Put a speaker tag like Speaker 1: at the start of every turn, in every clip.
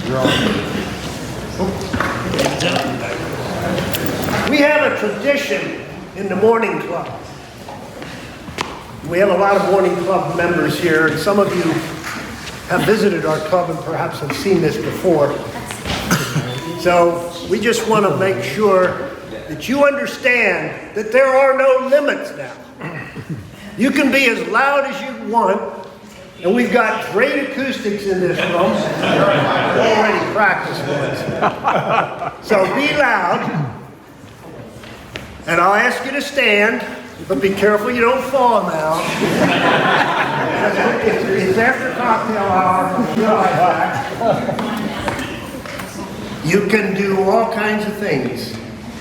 Speaker 1: We have a tradition in the morning club. We have a lot of morning club members here, and some of you have visited our club and perhaps have seen this before. So we just want to make sure that you understand that there are no limits now. You can be as loud as you want, and we've got great acoustics in this room. Already practiced once. So be loud, and I'll ask you to stand, but be careful you don't fall now. It's after cocktail hour. You can do all kinds of things.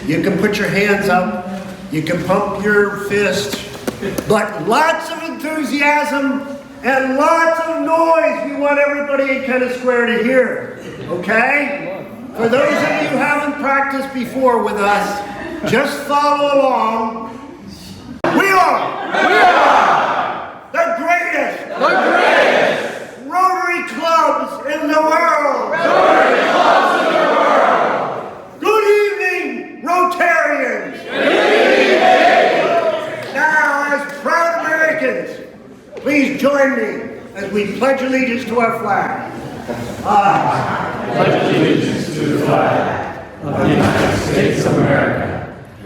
Speaker 1: You can put your hands up, you can pump your fist, but lots of enthusiasm and lots of noise we want everybody in Kennett Square to hear, okay? For those of you who haven't practiced before with us, just follow along. We are the greatest Rotary Clubs in the world. Rotary Clubs in the world. Good evening, Rotarians. Good evening. Now, as proud Americans, please join me as we pledge allegiance to our flag. I
Speaker 2: pledge allegiance to the flag of the United States of America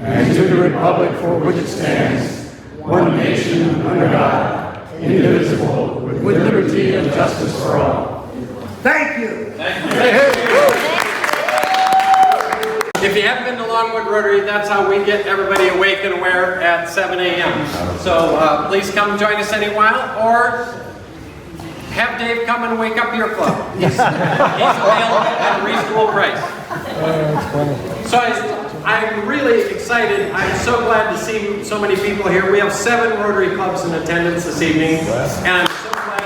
Speaker 2: and to the republic for which it stands, one nation under God, indivisible, with liberty and justice for all.
Speaker 1: Thank you.
Speaker 3: If you haven't been to Longwood Rotary, that's how we get everybody awake and aware at 7 a.m. So please come join us any while, or have Dave come and wake up your club. He's available at a reasonable price. So I'm really excited. I'm so glad to see so many people here. We have 7 Rotary clubs in attendance this evening, and I'm so glad.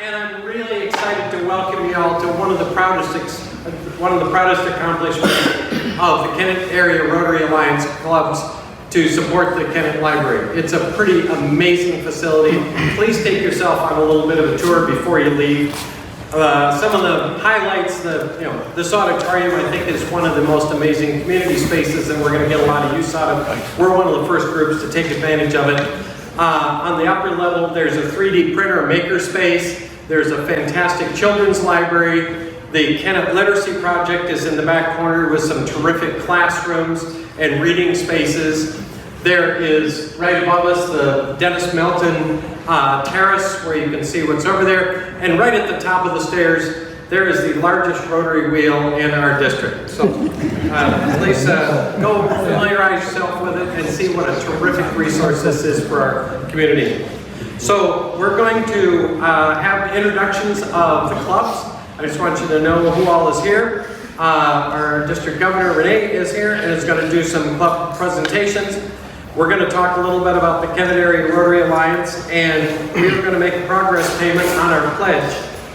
Speaker 3: And I'm really excited to welcome you all to one of the proudest accomplishments of the Kennett Area Rotary Alliance clubs to support the Kennett Library. It's a pretty amazing facility. Please take yourself on a little bit of a tour before you leave. Some of the highlights, this auditorium I think is one of the most amazing community spaces that we're going to get a lot of use out of. We're one of the first groups to take advantage of it. On the upper level, there's a 3D printer maker space. There's a fantastic children's library. The Kennett Literacy Project is in the back corner with some terrific classrooms and reading spaces. There is, right above us, the Dennis Melton Terrace, where you can see what's over there. And right at the top of the stairs, there is the largest Rotary wheel in our district. So please go familiarize yourself with it and see what a terrific resource this is for our community. So we're going to have introductions of the clubs. I just want you to know who all is here. Our District Governor, Renee, is here and is going to do some club presentations. We're going to talk a little bit about the Kennett Area Rotary Alliance, and we're going to make a progress payment on our pledge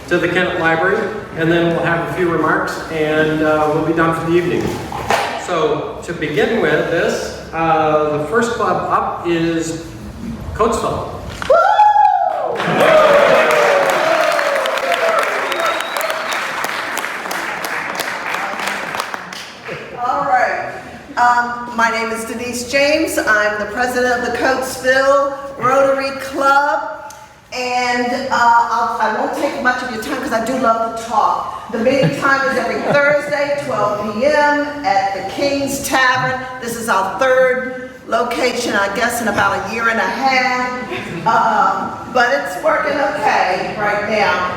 Speaker 3: to the Kennett Library, and then we'll have a few remarks, and we'll be done for the evening. So to begin with this, the first club up is Coatesville.
Speaker 4: My name is Denise James. I'm the president of the Coatesville Rotary Club, and I won't take much of your time because I do love to talk. The meeting time is every Thursday, 12 p.m. at the King's Tavern. This is our 3rd location, I guess, in about a year and a half, but it's working okay right now.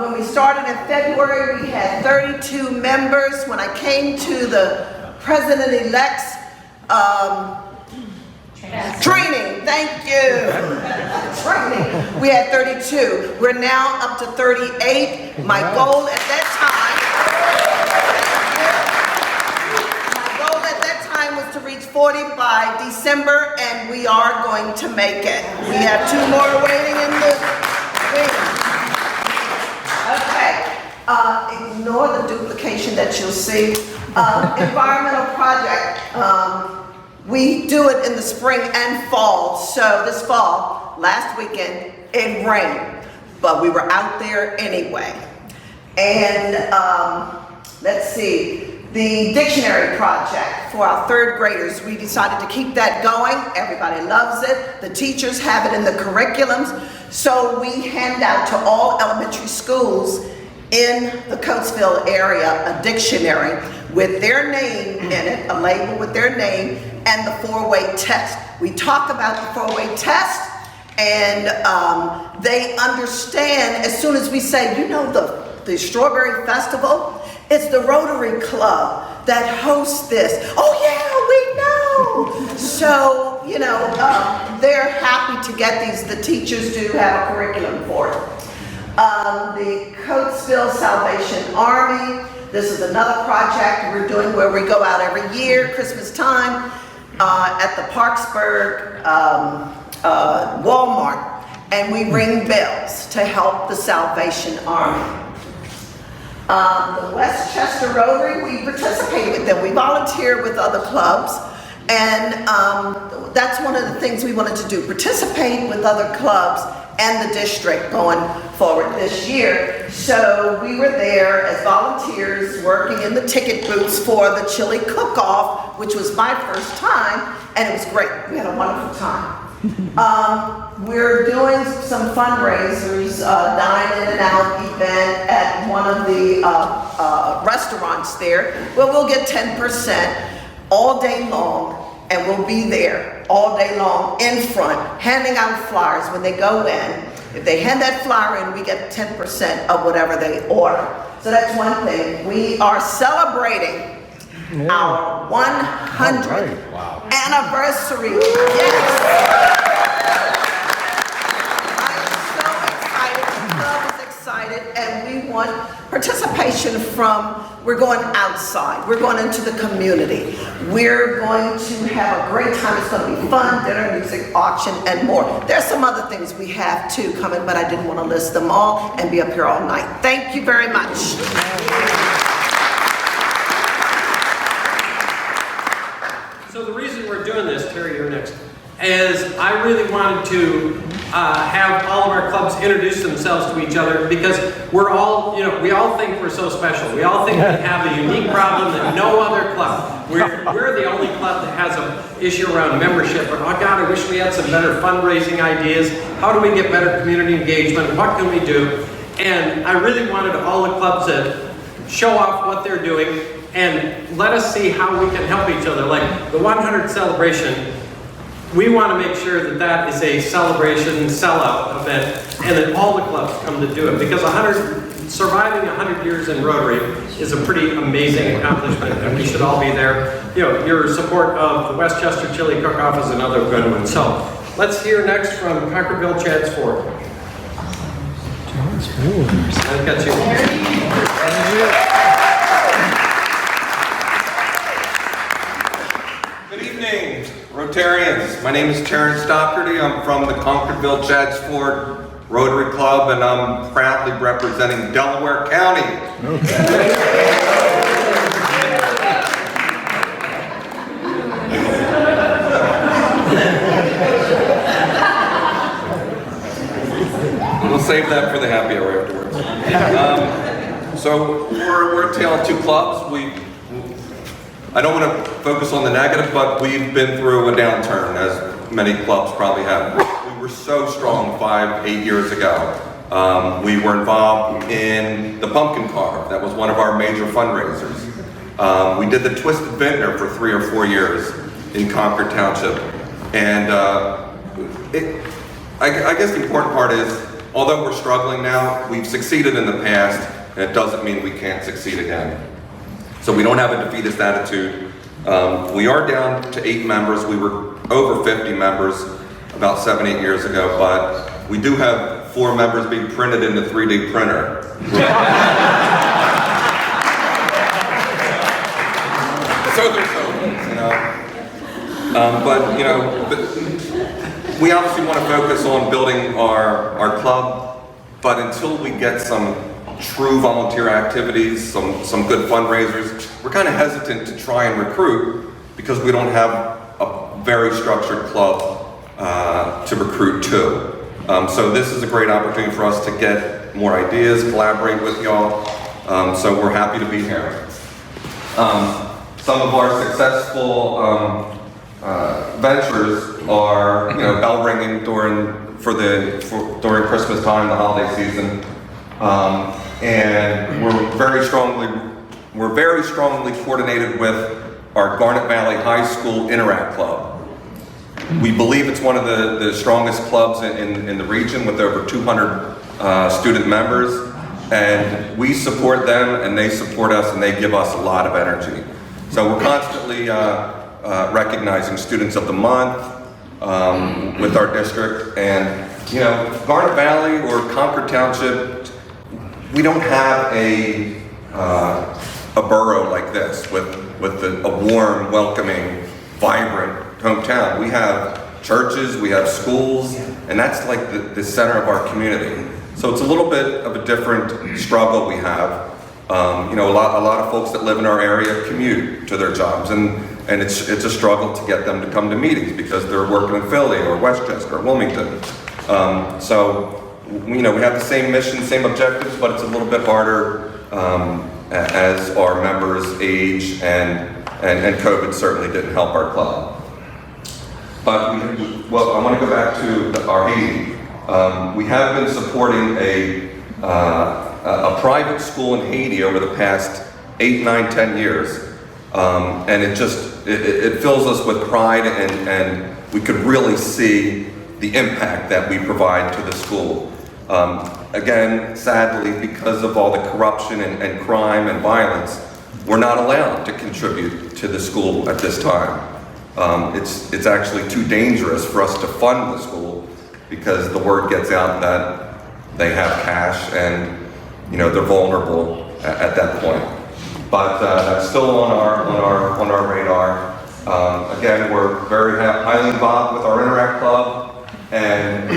Speaker 4: When we started in February, we had 32 members. When I came to the President-elect's training, thank you. Training. We had 32. We're now up to 38. My goal at that time was to reach 40 by December, and we are going to make it. We have 2 more waiting in the wing. Okay. Ignore the duplication that you'll see. Environmental project. We do it in the spring and fall. So this fall, last weekend, it rained, but we were out there anyway. And let's see, the dictionary project for our third graders, we decided to keep that going. Everybody loves it. The teachers have it in the curriculums. So we hand out to all elementary schools in the Coatesville area a dictionary with their name in it, a label with their name, and the 4-way test. We talk about the 4-way test, and they understand as soon as we say, you know, the Strawberry Festival, it's the Rotary Club that hosts this. Oh yeah, we know. So, you know, they're happy to get these. The teachers do have a curriculum for it. The Coatesville Salvation Army, this is another project we're doing where we go out every year, Christmas time, at the Parksburg Walmart, and we ring bells to help the Salvation Army. The Westchester Rotary, we participate with them. We volunteer with other clubs, and that's one of the things we wanted to do, participate with other clubs and the district going forward this year. So we were there as volunteers working in the ticket booths for the chili cook-off, which was my first time, and it was great. We had a wonderful time. We're doing some fundraisers, dine in and out event at one of the restaurants there, where we'll get 10% all day long, and we'll be there all day long in front, handing out flyers when they go in. If they hand that flyer in, we get 10% of whatever they order. So that's one thing. We are celebrating our 100th anniversary. Yes. And we want participation from, we're going outside, we're going into the community. We're going to have a great time. It's going to be fun, dinner, music, auction, and more. There's some other things we have too coming, but I didn't want to list them all and be up here all night. Thank you very much.
Speaker 3: So the reason we're doing this, Terry, you're next, is I really wanted to have all of our clubs introduce themselves to each other, because we're all, you know, we all think we're so special. We all think we have a unique problem that no other club. We're the only club that has an issue around membership. Or, oh God, I wish we had some better fundraising ideas. How do we get better community engagement? What can we do? And I really wanted all the clubs to show off what they're doing and let us see how we can help each other. Like the 100th celebration, we want to make sure that that is a celebration, sellout event, and that all the clubs come to do it. Because surviving 100 years in Rotary is a pretty amazing accomplishment, and we should all be there. You know, your support of the Westchester Chili Cook-Off is another good one. So let's hear next from Concordville-ChaddsFord. I got you.
Speaker 5: Good evening, Rotarians. My name is Terrence Doherty. I'm from the Concordville-ChaddsFord Rotary Club, and I'm proudly representing Delaware County. We'll save that for the happy hour afterwards. So we're a tale of two clubs. I don't want to focus on the negative, but we've been through a downturn, as many clubs probably have. We were so strong 8 years ago. We were involved in the pumpkin carve. That was one of our major fundraisers. We did the Twisted Vintner for 3 or 4 years in Concord Township. And I guess the important part is, although we're struggling now, we've succeeded in the past, and it doesn't mean we can't succeed again. So we don't have a defeatist attitude. We are down to 8 members. We were over 50 members about 7-8 years ago, but we do have 4 members being printed in the 3D printer. So there's hope, you know. But we obviously want to focus on building our club, but until we get some true volunteer activities, some good fundraisers, we're kind of hesitant to try and recruit because we don't have a very structured club to recruit to. So this is a great opportunity for us to get more ideas, collaborate with y'all. So we're happy to be here. Some of our successful ventures are, bell ringing during Christmas time, the holiday season, and we're very strongly coordinated with our Garnet Valley High School Interact Club. We believe it's one of the strongest clubs in the region with over 200 student members, and we support them and they support us and they give us a lot of energy. So we're constantly recognizing Students of the Month with our district, and Garnet Valley or Concord Township, we don't have a borough like this with a warm, welcoming, vibrant hometown. We have churches, we have schools, and that's like the center of our community. So it's a little bit of a different struggle we have. A lot of folks that live in our area commute to their jobs, and it's a struggle to get them to come to meetings because they're working in Philly or Westchester or Wilmington. So we have the same mission, same objectives, but it's a little bit harder as our members age, and COVID certainly didn't help our club. But I want to go back to our Haiti. We have been supporting a private school in Haiti over the past 8, 9, 10 years. And it fills us with pride, and we could really see the impact that we provide to the school. Again, sadly, because of all the corruption and crime and violence, we're not allowed to contribute to the school at this time. It's actually too dangerous for us to fund the school because the word gets out that they have cash and they're vulnerable at that point. But that's still on our radar. Again, we're very highly involved with our Interact Club, and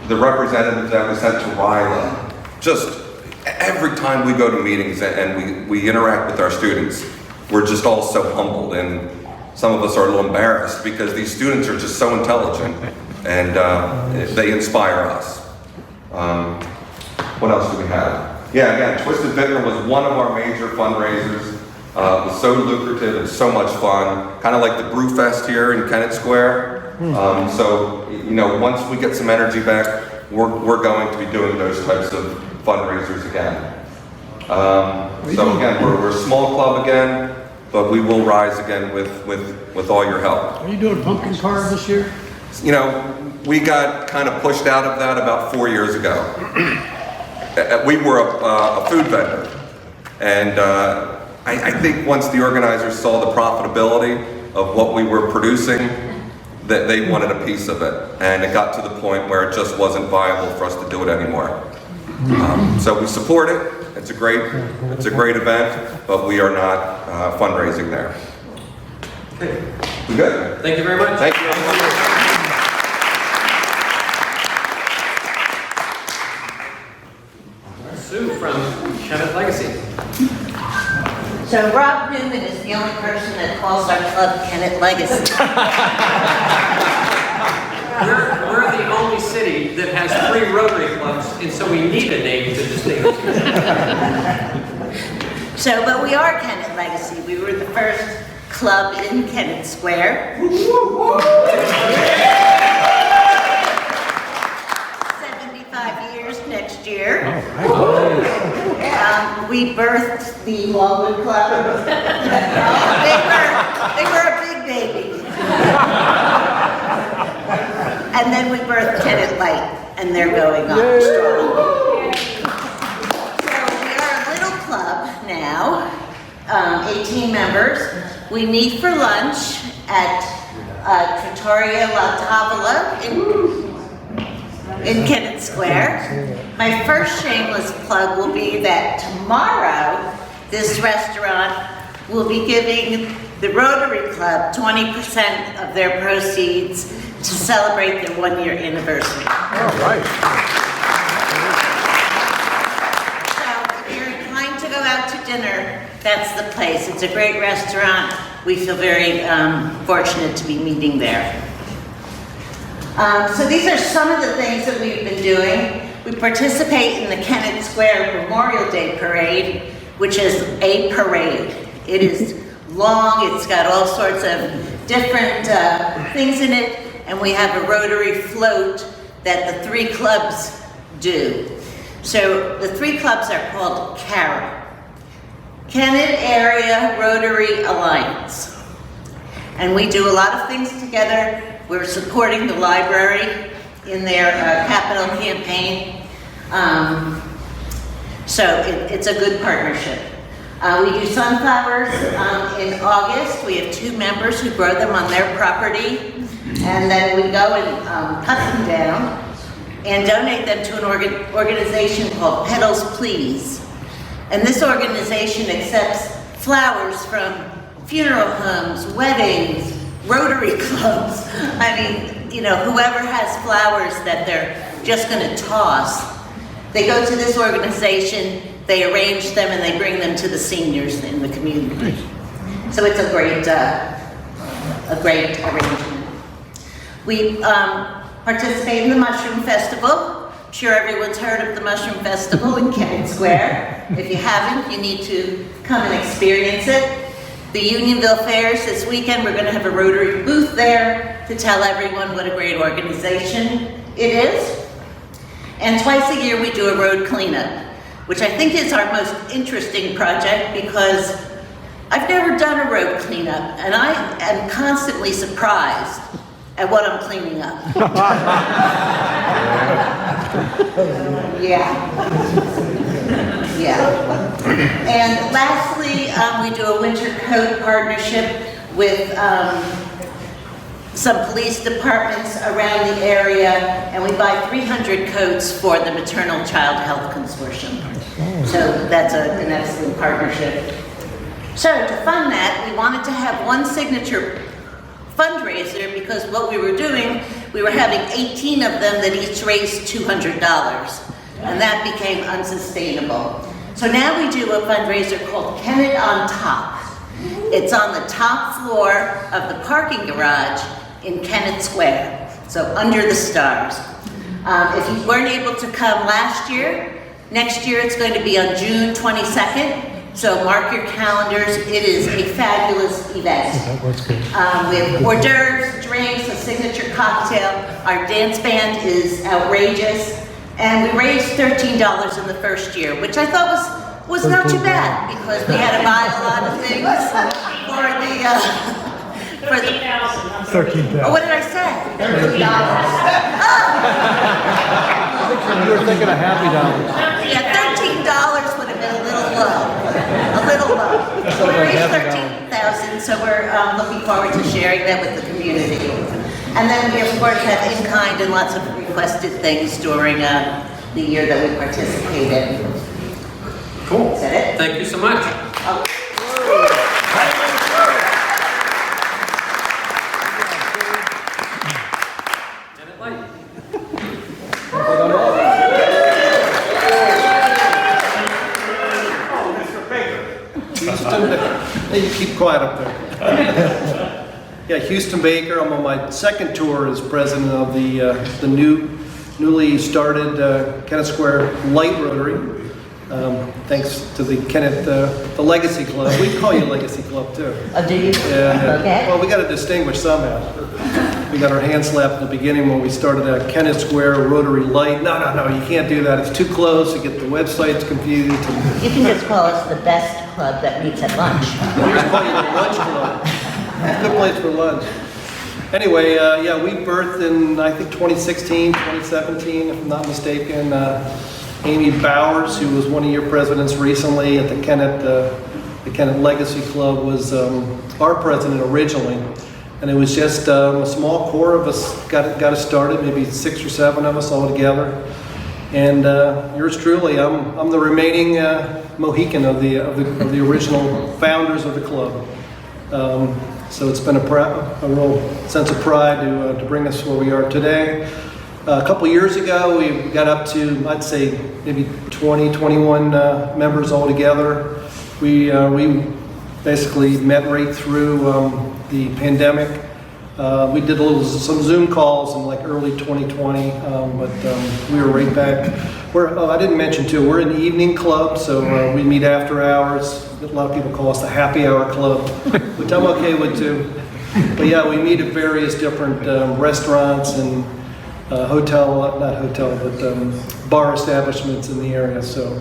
Speaker 5: the representatives that we sent to RILA, just every time we go to meetings and we interact with our students, we're just all so humbled, and some of us are a little embarrassed because these students are just so intelligent, and they inspire us. What else do we have? Yeah, again, Twisted Vintner was one of our major fundraisers. It was so lucrative and so much fun, kind of like the Brew Fest here in Kennett Square. So, once we get some energy back, we're going to be doing those types of fundraisers again. So again, we're a small club again, but we will rise again with all your help.
Speaker 2: Are you doing pumpkin carve this year?
Speaker 5: We got kind of pushed out of that about 4 years ago. We were a food vendor, and I think once the organizers saw the profitability of what we were producing, that they wanted a piece of it, and it got to the point where it just wasn't viable for us to do it anymore. So we support it. It's a great event, but we are not fundraising there.
Speaker 3: Okay.
Speaker 5: We good?
Speaker 3: Thank you very much.
Speaker 5: Thank you.
Speaker 3: Sue from Kennett Legacy.
Speaker 6: So Rob Newman is the only person that calls our club Kennett Legacy.
Speaker 3: We're the only city that has 3 Rotary clubs, and so we need a name to distinguish.
Speaker 6: But we are Kennett Legacy. We were the first club in Kennett Square. 75 years next year. We birthed the Longwood Club. They were a big baby. And then we birthed Kennett Light, and they're going on strong. So we are a little club now, 18 members. We meet for lunch at Trattoria La Tavola in Kennett Square. My first shameless plug will be that tomorrow, this restaurant will be giving the Rotary Club 20% of their proceeds to celebrate their 1-year anniversary.
Speaker 1: All right.
Speaker 6: So if you're inclined to go out to dinner, that's the place. It's a great restaurant. we feel very fortunate to be meeting there. So these are some of the things that we've been doing. We participate in the Kennett Square Memorial Day Parade, which is a parade. It is long, it's got all sorts of different things in it, and we have a Rotary float that the 3 clubs do. So the 3 clubs are called CARA, Kennett Area Rotary Alliance. And we do a lot of things together. We're supporting the library in their capital campaign. So it's a good partnership. We do sunflowers in August. We have 2 members who grow them on their property. And then we go and cut them down and donate them to an organization called Petals Please. And this organization accepts flowers from funeral homes, weddings, Rotary clubs. I mean, you know, whoever has flowers that they're just gonna toss, they go to this organization, they arrange them, and they bring them to the seniors in the community. So it's a great arrangement. We participate in the Mushroom Festival. I'm sure everyone's heard of the Mushroom Festival in Kennett Square. If you haven't, you need to come and experience it. The Unionville Fairs this weekend, we're going to have a Rotary booth there to tell everyone what a great organization it is. And twice a year we do a road cleanup, which I think is our most interesting project because I've never done a road cleanup, and I am constantly surprised at what I'm cleaning up. Yeah. And lastly, we do a winter coat partnership with some police departments around the area, and we buy 300 coats for the Maternal Child Health Consortium. So that's an excellent partnership. So to fund that, we wanted to have one signature fundraiser because what we were doing, we were having 18 of them that each raised $200, and that became unsustainable. So now we do a fundraiser called Kennett on Top. It's on the top floor of the parking garage in Kennett Square, so under the stars. If you weren't able to come last year, next year it's going to be on June 22nd. So mark your calendars. It is a fabulous event. We have hors d'oeuvres, drinks, a signature cocktail. Our dance band is outrageous. And we raised $13 in the first year, which I thought was not too bad because we had to buy a lot of things for the
Speaker 2: 13,000.
Speaker 6: Oh, what did I say? $13.
Speaker 2: You were thinking of happy dollars.
Speaker 6: Yeah, $13 would have been a little low. So we raised $13,000, so we're looking forward to sharing that with the community. And then we, of course, have in-kind and lots of requested things during the year that we participate in.
Speaker 3: Cool.
Speaker 6: Is that it?
Speaker 3: Thank you so much.
Speaker 6: Oh. Kennett Light.
Speaker 7: Hey, you keep quiet up there. Yeah, Houston Baker. I'm on my second tour as president of the newly started Kennett Square Light Rotary. Thanks to the Kennett, the Legacy Club. We call you Legacy Club too.
Speaker 6: Oh, do you?
Speaker 7: And,
Speaker 6: okay.
Speaker 7: Well, we got to distinguish somehow. We got our hand slapped at the beginning when we started Kennett Square Rotary Light. No, you can't do that. It's too close. You get the websites confused.
Speaker 6: You can just call us the best club that meets at lunch.
Speaker 7: We just call you the Lunch Club. Good place for lunch. Anyway, yeah, we birthed in, I think, 2016, 2017, if I'm not mistaken. Amy Bowers, who was one of your presidents recently at the Kennett Legacy Club, was our president originally. And it was just a small core of us got it started, maybe 6 or 7 of us all together. And yours truly, I'm the remaining Mohican of the original founders of the club. So it's been a real sense of pride to bring us where we are today. A couple years ago, we got up to, I'd say, maybe 20, 21 members all together. We basically met right through the pandemic. We did some Zoom calls in like early 2020, but we were right back. I didn't mention too, we're an evening club, so we meet after hours. A lot of people call us the happy hour club, which I'm okay with too. But yeah, we meet at various different restaurants and bar establishments in the area, so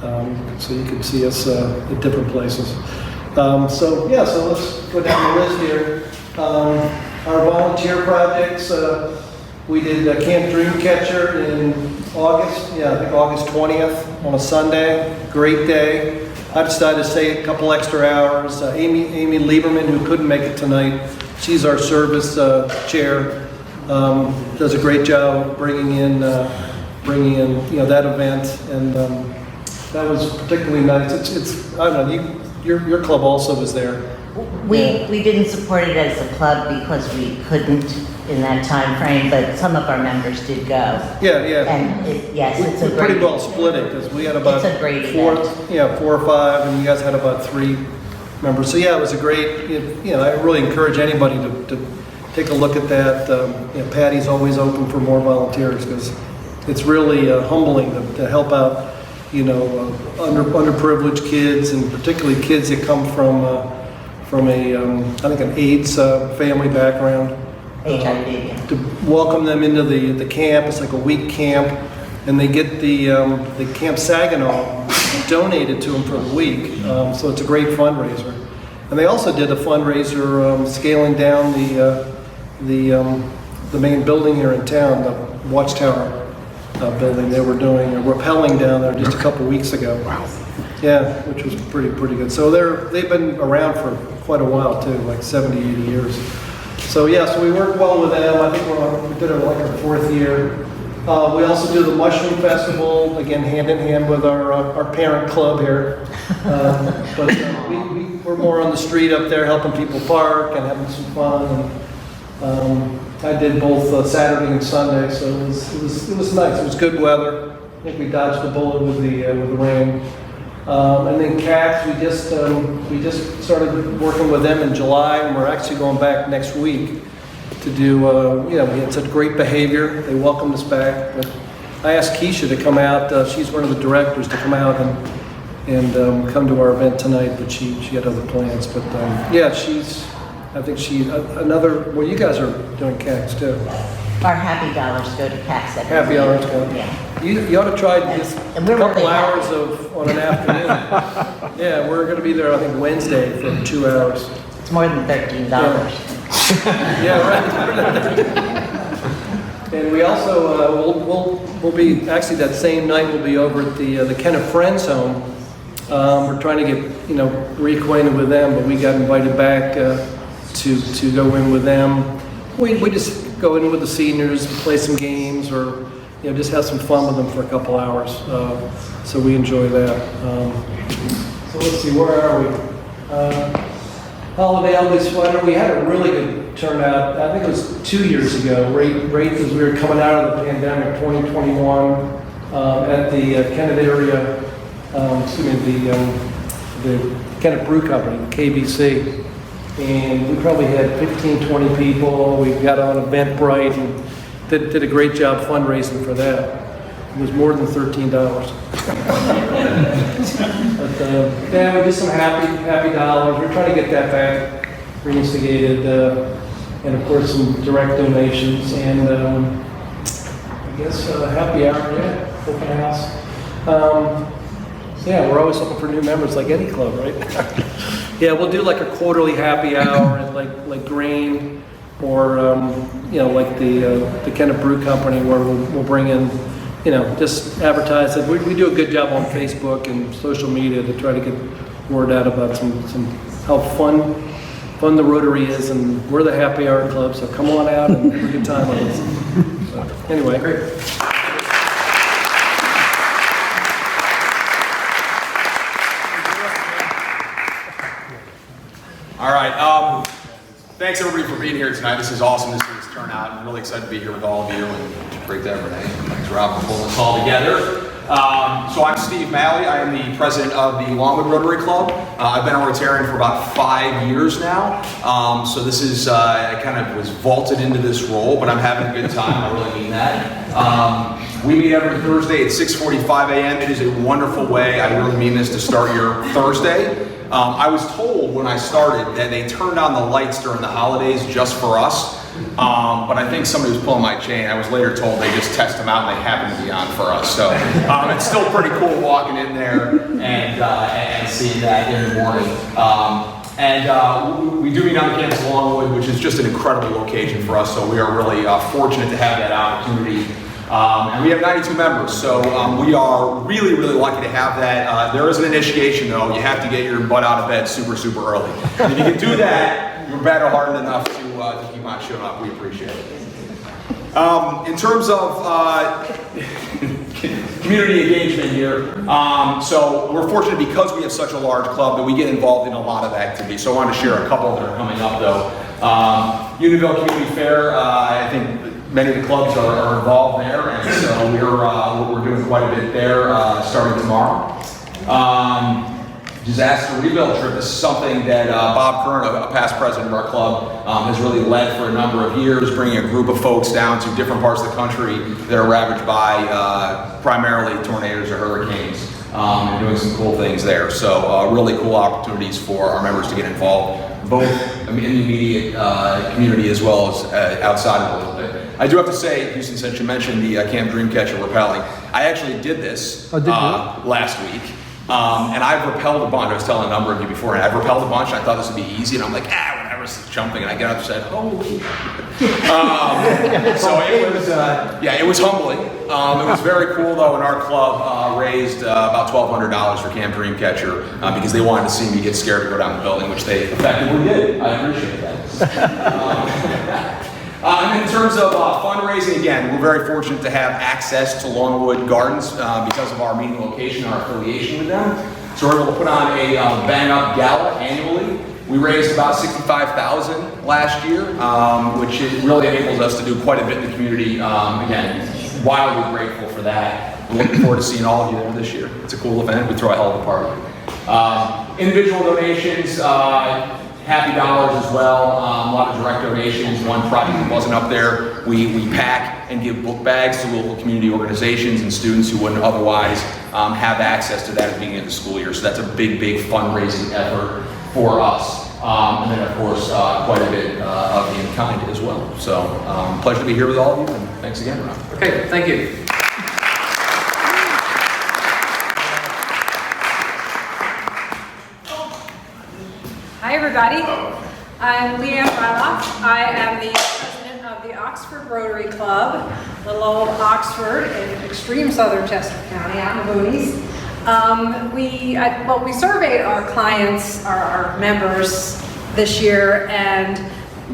Speaker 7: you can see us at different places. So let's go down the list here. Our volunteer projects, we did Camp Dreamcatcher in August, I think August 20th on a Sunday, great day. I decided to stay a couple extra hours. Amy Lieberman, who couldn't make it tonight, she's our service chair, does a great job bringing in that event, and that was particularly nice. It's I don't know, your club also was there.
Speaker 6: We didn't support it as a club because we couldn't in that time frame, but some of our members did go.
Speaker 7: Yeah.
Speaker 6: And yes, it's a
Speaker 7: We
Speaker 6: great.
Speaker 7: pretty well split it because we had about
Speaker 6: It's a great
Speaker 7: four
Speaker 6: event.
Speaker 7: or five, and you guys had about 3 members. So yeah, it was a great. I really encourage anybody to take a look at that. Patty's always open for more volunteers because it's really humbling to help out. Underprivileged kids, and particularly kids that come from a I think an AIDS family background.
Speaker 6: HIV.
Speaker 7: To welcome them into the camp. It's like a week camp, and they get the Camp Saginaw donated to them for the week. So it's a great fundraiser. And they also did a fundraiser scaling down the main building here in town, the Watchtower building. They were doing a rappelling down there just a couple weeks ago. Wow. Yeah, which was pretty good. So they've been around for quite a while too, like 70, 80 years. So so we work well with them. I think we did it like our 4th year. We also do the Mushroom Festival, again, hand in hand with our parent club here. But we're more on the street up there helping people park and having some fun. And I did both Saturday and Sunday, so it was nice. It was good weather. I think we dodged the bullet with the rain. And then CACS, we just started working with them in July, and we're actually going back next week to do. We had such great behavior. They welcomed us back. But I asked Keisha to come out. She's one of the directors, to come out and come to our event tonight, but she had other plans. But I think another. Well, you guys are doing CACS too.
Speaker 6: Our happy dollars go to CACS.
Speaker 7: Happy hours go.
Speaker 6: Yeah.
Speaker 7: You ought to try just a
Speaker 6: And we're
Speaker 7: couple
Speaker 6: really happy.
Speaker 7: hours on an afternoon. Yeah, we're going to be there, I think, Wednesday for 2 hours.
Speaker 6: It's more than $13.
Speaker 7: Yeah, right. And we also, we'll be, actually that same night, we'll be over at the Kennett Friends home. We're trying to get, reacquainted with them, but we got invited back to go in with them. We just go in with the seniors, play some games, or just have some fun with them for a couple hours. So we enjoy that. So let's see, where are we? Holiday Ugly Sweater. We had a really good turnout. I think it was 2 years ago, right as we were coming out of the pandemic, 2021, at the Kennett area. The Kennett Brew Company, KBC. And we probably had 15, 20 people. We got on Eventbrite and did a great job fundraising for that. It was more than $13. But we did some happy dollars. We're trying to get that back reinstigated, and of course some direct donations, and I guess happy hour, open house. We're always looking for new members, like any club, right? Yeah, we'll do like a quarterly happy hour at like Green, or like the Kennett Brew Company, where we'll bring in, just advertise it. We do a good job on Facebook and social media to try to get word out about some how fun the Rotary is, and we're the happy hour club. So come on out and have a good time with us. So, anyway, great.
Speaker 8: All right. Thanks everybody for being here tonight. This is awesome to see this turnout. I'm really excited to be here with all of you, and it's great to have Renee. Thanks, Rob, for pulling us all together. So I'm Steve Malley. I am the president of the Longwood Rotary Club. I've been a Rotarian for about 5 years now. So this is, I kind of was vaulted into this role, but I'm having a good time. I really mean that. We meet every Thursday at 6:45 a.m. It is a wonderful way, I really mean this, to start your Thursday. I was told when I started that they turned on the lights during the holidays just for us. But I think somebody was pulling my chain. I was later told they just test them out and they happen to be on for us. So it's still pretty cool walking in there and seeing that in the morning. We do meet on the campus of Longwood, which is just an incredible location for us. So we are really fortunate to have that opportunity. And we have 92 members, so we are really, really lucky to have that. There is an initiation though. You have to get your butt out of bed super, super early. And if you can do that, you're battle-hardened enough to keep on showing up. We appreciate it. In terms of community engagement here, so we're fortunate because we have such a large club that we get involved in a lot of activities. So I wanted to share a couple that are coming up though. Unionville Community Fair, I think many of the clubs are involved there, and so we're doing quite a bit there starting tomorrow. Disaster rebuild trip. This is something that Bob Kern, a past president of our club, has really led for a number of years, bringing a group of folks down to different parts of the country that are ravaged by primarily tornadoes or hurricanes, and doing some cool things there. So really cool opportunities for our members to get involved, both in the immediate community as well as outside of it a little bit. I do have to say, Houston, since you mentioned the Camp Dreamcatcher rappelling, I actually did this last week. And I've rappelled a bunch. I was telling a number of you before, and I've rappelled a bunch, and I thought this would be easy, and I'm like, whatever, this is jumping, and I get up and said, holy. So it was, it was humbling. It was very cool, though, and our club raised about $1,200 for Camp Dreamcatcher because they wanted to see me get scared to go down the building, which they effectively did. I appreciate that. And in terms of fundraising, again, we're very fortunate to have access to Longwood Gardens because of our meeting location and our affiliation with them. So we're able to put on a Bang Up Gala annually. We raised about $65,000 last year, which really enables us to do quite a bit in the community. Again, wildly grateful for that. We're looking forward to seeing all of you there this year. It's a cool event. We throw a hell of a party. Individual donations. Happy dollars as well, a lot of direct donations. One project that wasn't up there, we pack and give book bags to local community organizations and students who wouldn't otherwise have access to that at the beginning of the school year. So that's a big, big fundraising effort for us. And then of course, quite a bit of in-kind as well. So pleasure to be here with all of you, and thanks again, Ron.
Speaker 3: Okay, thank you.
Speaker 9: Hi everybody, I'm Leanne Ryloff. I am the president of the Oxford Rotary Club, little old Oxford in extreme southern Chester County, out in the boonies. We surveyed our clients, our members this year, and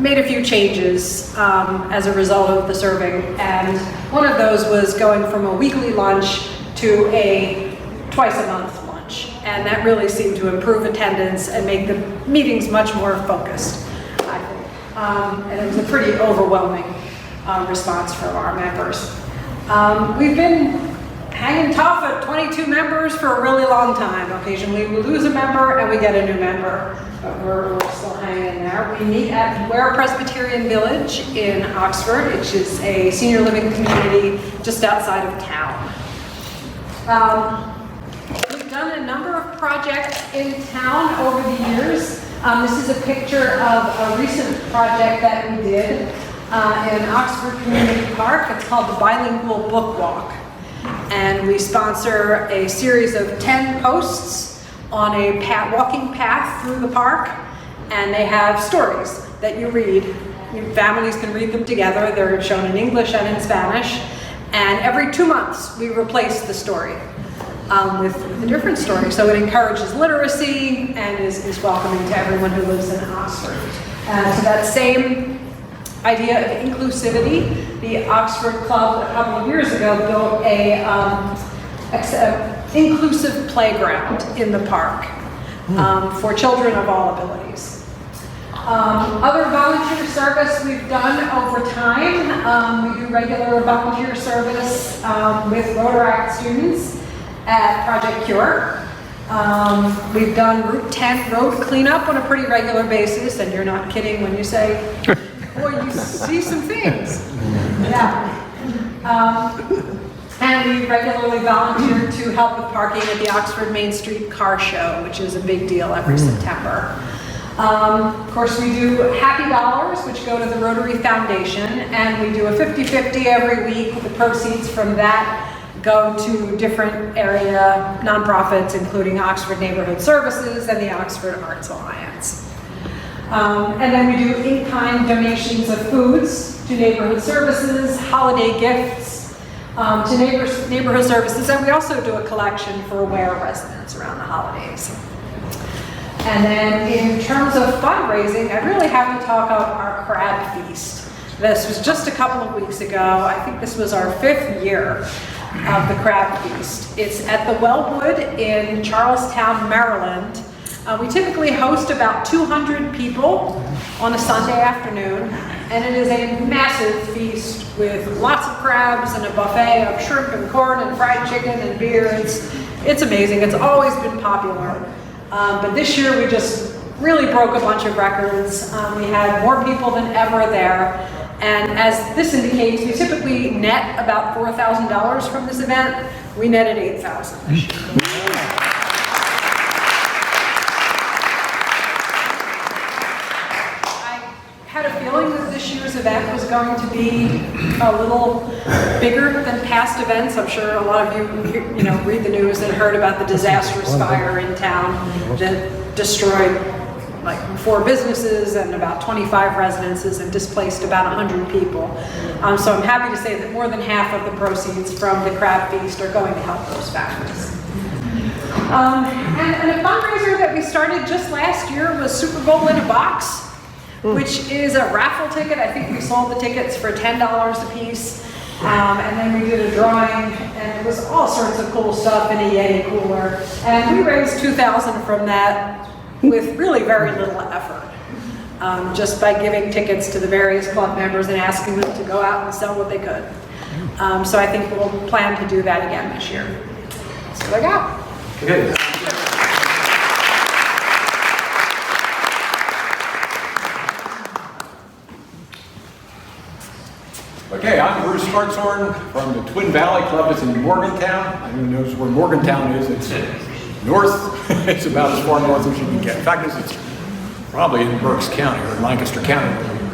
Speaker 9: made a few changes as a result of the survey. And one of those was going from a weekly lunch to a twice a month lunch. And that really seemed to improve attendance and make the meetings much more focused, I think. And it was a pretty overwhelming response from our members. We've been hanging tough at 22 members for a really long time. Occasionally we lose a member and we get a new member, but we're still hanging in there. We meet at Ware Presbyterian Village in Oxford, which is a senior living community just outside of town. We've done a number of projects in town over the years. This is a picture of a recent project that we did in Oxford Community Park. It's called the Bilingual Book Walk. And we sponsor a series of 10 posts on a walking path through the park. And they have stories that you read. Families can read them together. They're shown in English and in Spanish. And every 2 months, we replace the story with a different story. So it encourages literacy and is welcoming to everyone who lives in Oxford. So that same idea of inclusivity, the Oxford Club a couple of years ago built a inclusive playground in the park for children of all abilities. Other volunteer service we've done over time. We do regular volunteer service with Rotaract students. at Project Cure. We've done Route 10 road cleanup on a pretty regular basis, and you're not kidding when you say, boy, you see some things. Yeah. And we regularly volunteer to help with parking at the Oxford Main Street Car Show, which is a big deal every September. Of course, we do Happy Dollars, which go to the Rotary Foundation, and we do a 50-50 every week. The proceeds from that go to different area nonprofits, including Oxford Neighborhood Services and the Oxford Arts Alliance. And then we do in-kind donations of foods to neighborhood services, holiday gifts to neighborhood services, and we also do a collection for Ware residents around the holidays. And then in terms of fundraising, I really have to talk about our crab feast. This was just a couple of weeks ago. I think this was our 5th year of the crab feast. It's at the Wellwood in Charlestown, Maryland. We typically host about 200 people on a Sunday afternoon, and it is a massive feast with lots of crabs and a buffet of shrimp and corn and fried chicken and beer. It's amazing. It's always been popular. But this year we just really broke a bunch of records. We had more people than ever there. And as this indicates, we typically net about $4,000 from this event. We netted $8,000 this year. I had a feeling that this year's event was going to be a little bigger than past events. I'm sure a lot of you read the news and heard about the disastrous fire in town that destroyed like 4 businesses and about 25 residences and displaced about 100 people. So I'm happy to say that more than half of the proceeds from the crab feast are going to help those families. And a fundraiser that we started just last year was Super Bowl in a Box, which is a raffle ticket. I think we sold the tickets for $10 a piece. And then we did a drawing, and it was all sorts of cool stuff in a Yeti cooler. And we raised $2,000 from that with really very little effort, just by giving tickets to the various club members and asking them to go out and sell what they could. So I think we'll plan to do that again this year. That's what I got.
Speaker 3: Okay.
Speaker 2: Okay, I'm Bruce Hartshorn from the Twin Valley Club. It's in Morgantown. Anyone knows where Morgantown is? It's north. It's about as far north as you can get. In fact, it's probably in Berks County or Lancaster County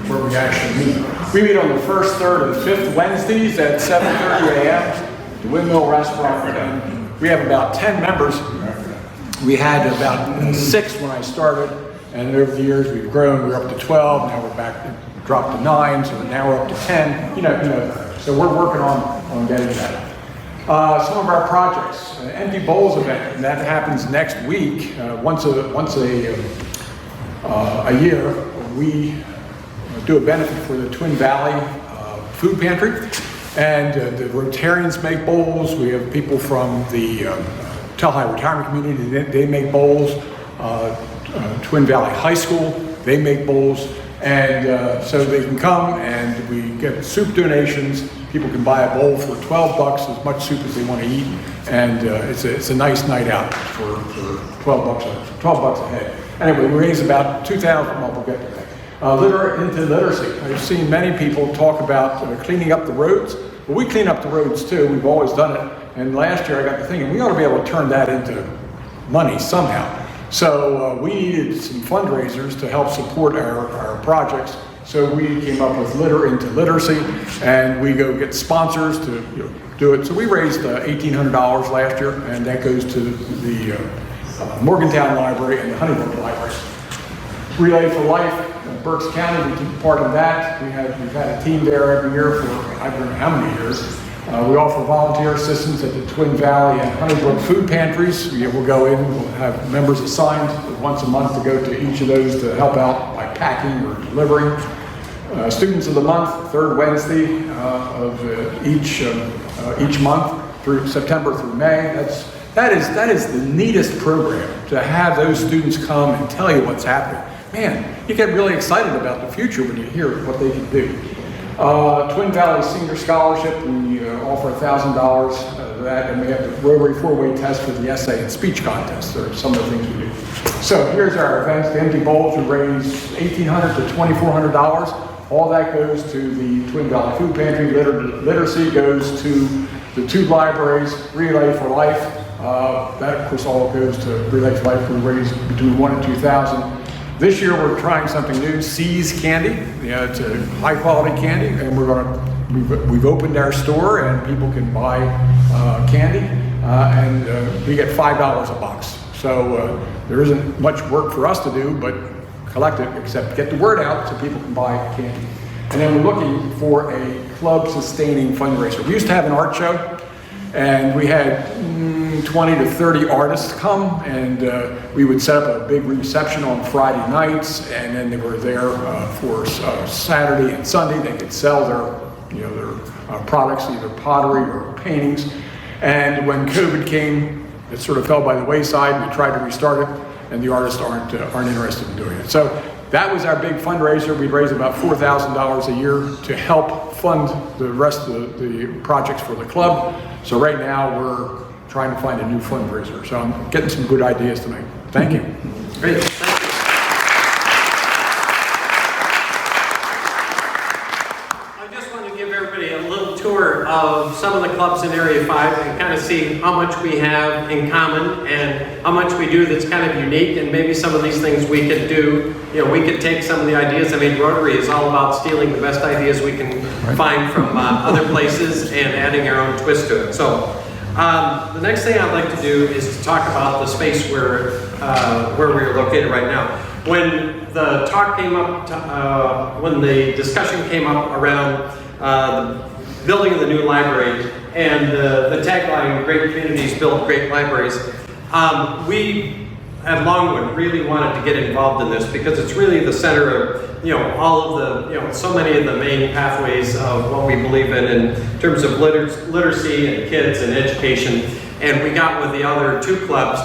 Speaker 2: where we actually meet. We meet on the 1st, 3rd, and 5th Wednesdays at 7:30 a.m. The Windmill Restaurant. And we have about 10 members. We had about 6 when I started, and over the years we've grown. We're up to 12. Now we're back. Dropped to 9, so now we're up to 10. So we're working on getting that. Some of our projects, Empty Bowls event, and that happens next week. Once a year, we do a benefit for the Twin Valley Food Pantry, and the Rotarians make bowls. We have people from the Telhigh Retirement Community. They make bowls. Twin Valley High School, they make bowls. And so they can come and we get soup donations. People can buy a bowl for $12, as much soup as they want to eat. And it's a nice night out for $12 a head. Anyway, we raise about $2,000, well, we'll get to that. Into literacy. I've seen many people talk about cleaning up the roads. Well, we clean up the roads too. We've always done it. And last year I got to thinking, we ought to be able to turn that into money somehow. So we needed some fundraisers to help support our projects. So we came up with Litter into Literacy, and we go get sponsors to do it. So we raised $1,800 last year, and that goes to the Morgantown Library and the Honeybrook Library. Relay for Life, Berks County, we took part of that. We've had a team there every year for I don't know how many years. We offer volunteer assistance at the Twin Valley and Honeybrook food pantries. We'll go in, we'll have members assigned once a month to go to each of those to help out by packing or delivering. Students of the Month, 3rd Wednesday of each month through September through May. That is the neatest program, to have those students come and tell you what's happening. Man, you get really excited about the future when you hear what they can do. Twin Valley Senior Scholarship, we offer $1,000 of that, and we have the Rotary 4-way test for the essay and speech contest. There are some of the things we do. So here's our events. The Empty Bowls, we raise $1,800 to $2,400. All that goes to the Twin Valley Food Pantry. Literacy goes to the 2 libraries, Relay for Life. That, of course, all goes to Relay for Life. We raise between $1,000 and $2,000. This year we're trying something new, C's Candy. It's a high quality candy, and we've opened our store and people can buy candy, and we get $5 a box. So there isn't much work for us to do, but collect it, except get the word out so people can buy candy. And then we're looking for a club sustaining fundraiser. We used to have an art show, and we had 20 to 30 artists come, and we would set up a big reception on Friday nights, and then they were there for Saturday and Sunday. They could sell their products, either pottery or paintings. And when COVID came, it sort of fell by the wayside. We tried to restart it, and the artists aren't interested in doing it. So that was our big fundraiser. We'd raise about $4,000 a year to help fund the rest of the projects for the club. So right now we're trying to find a new fundraiser. So I'm getting some good ideas tonight. Thank you.
Speaker 3: Great, thank you. I just want to give everybody a little tour of some of the clubs in Area 5 and kind of see how much we have in common and how much we do that's kind of unique, and maybe some of these things we could do. You know, we could take some of the ideas. I mean, Rotary is all about stealing the best ideas we can find from other places and adding our own twist to it. So the next thing I'd like to do is to talk about the space where we're located right now. When the talk came up, when the discussion came up around the building of the new library and the tagline, "Great communities build great libraries," we at Longwood really wanted to get involved in this because it's really the center of, all of the, so many of the main pathways of what we believe in terms of literacy and kids and education. And we got with the other 2 clubs,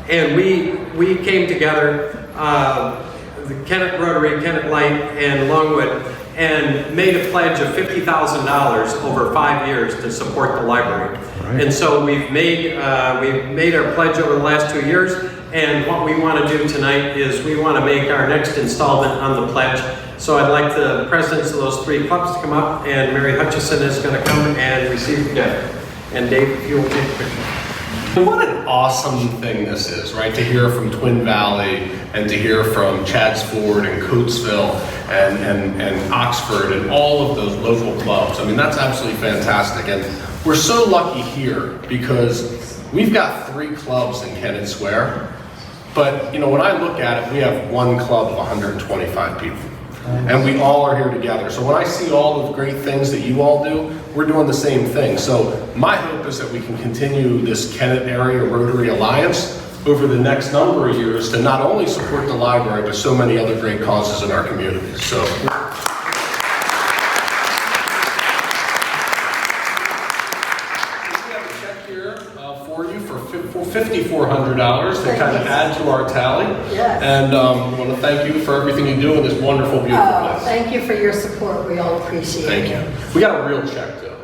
Speaker 3: and we came together, the Kennett Rotary, Kennett Light, and Longwood, and made a pledge of $50,000 over 5 years to support the library. Right. And so we've made our pledge over the last 2 years. And what we want to do tonight is we want to make our next installment on the pledge. So I'd like the presidents of those 3 clubs to come up, and Mary Hutchison is going to come and receive the gift. And Dave, if you will take a picture.
Speaker 10: What an awesome thing this is, right? To hear from Twin Valley and to hear from ChaddsFord and Coatesville and Oxford and all of those local clubs. I mean, that's absolutely fantastic. And we're so lucky here because we've got 3 clubs in Kennett Square. But, when I look at it, we have 1 club of 125 people. And we all are here together. So when I see all the great things that you all do, we're doing the same thing. So my hope is that we can continue this Kennett Area Rotary Alliance over the next number of years to not only support the library, but so many other great causes in our community. So. $5,400 to kind of add to our tally.
Speaker 9: Yes.
Speaker 10: And I want to thank you for everything you do in this wonderful, beautiful place.
Speaker 9: Thank you for your support. We all appreciate it.
Speaker 10: Thank you. We got a real check, though.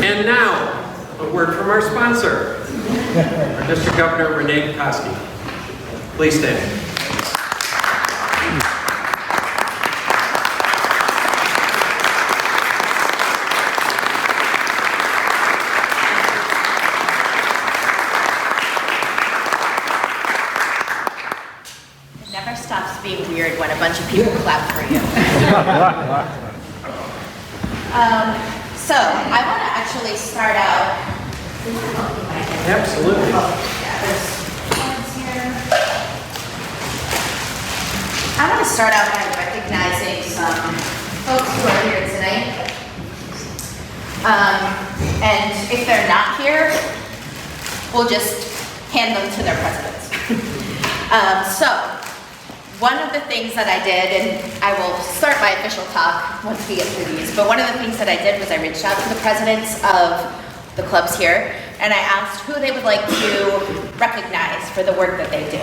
Speaker 3: And now, a word from our sponsor, our District Governor, Renee DeCoskey. Please stand.
Speaker 6: Being weird when a bunch of people clap for you. So I want to actually start out.
Speaker 3: Absolutely.
Speaker 6: I want to start out by recognizing some folks who are here tonight. And if they're not here, we'll just hand them to their presidents. So. One of the things that I did, and I will start my official talk once we get through these, but one of the things that I did was I reached out to the presidents of the clubs here
Speaker 11: and I asked who they would like to recognize for the work that they do.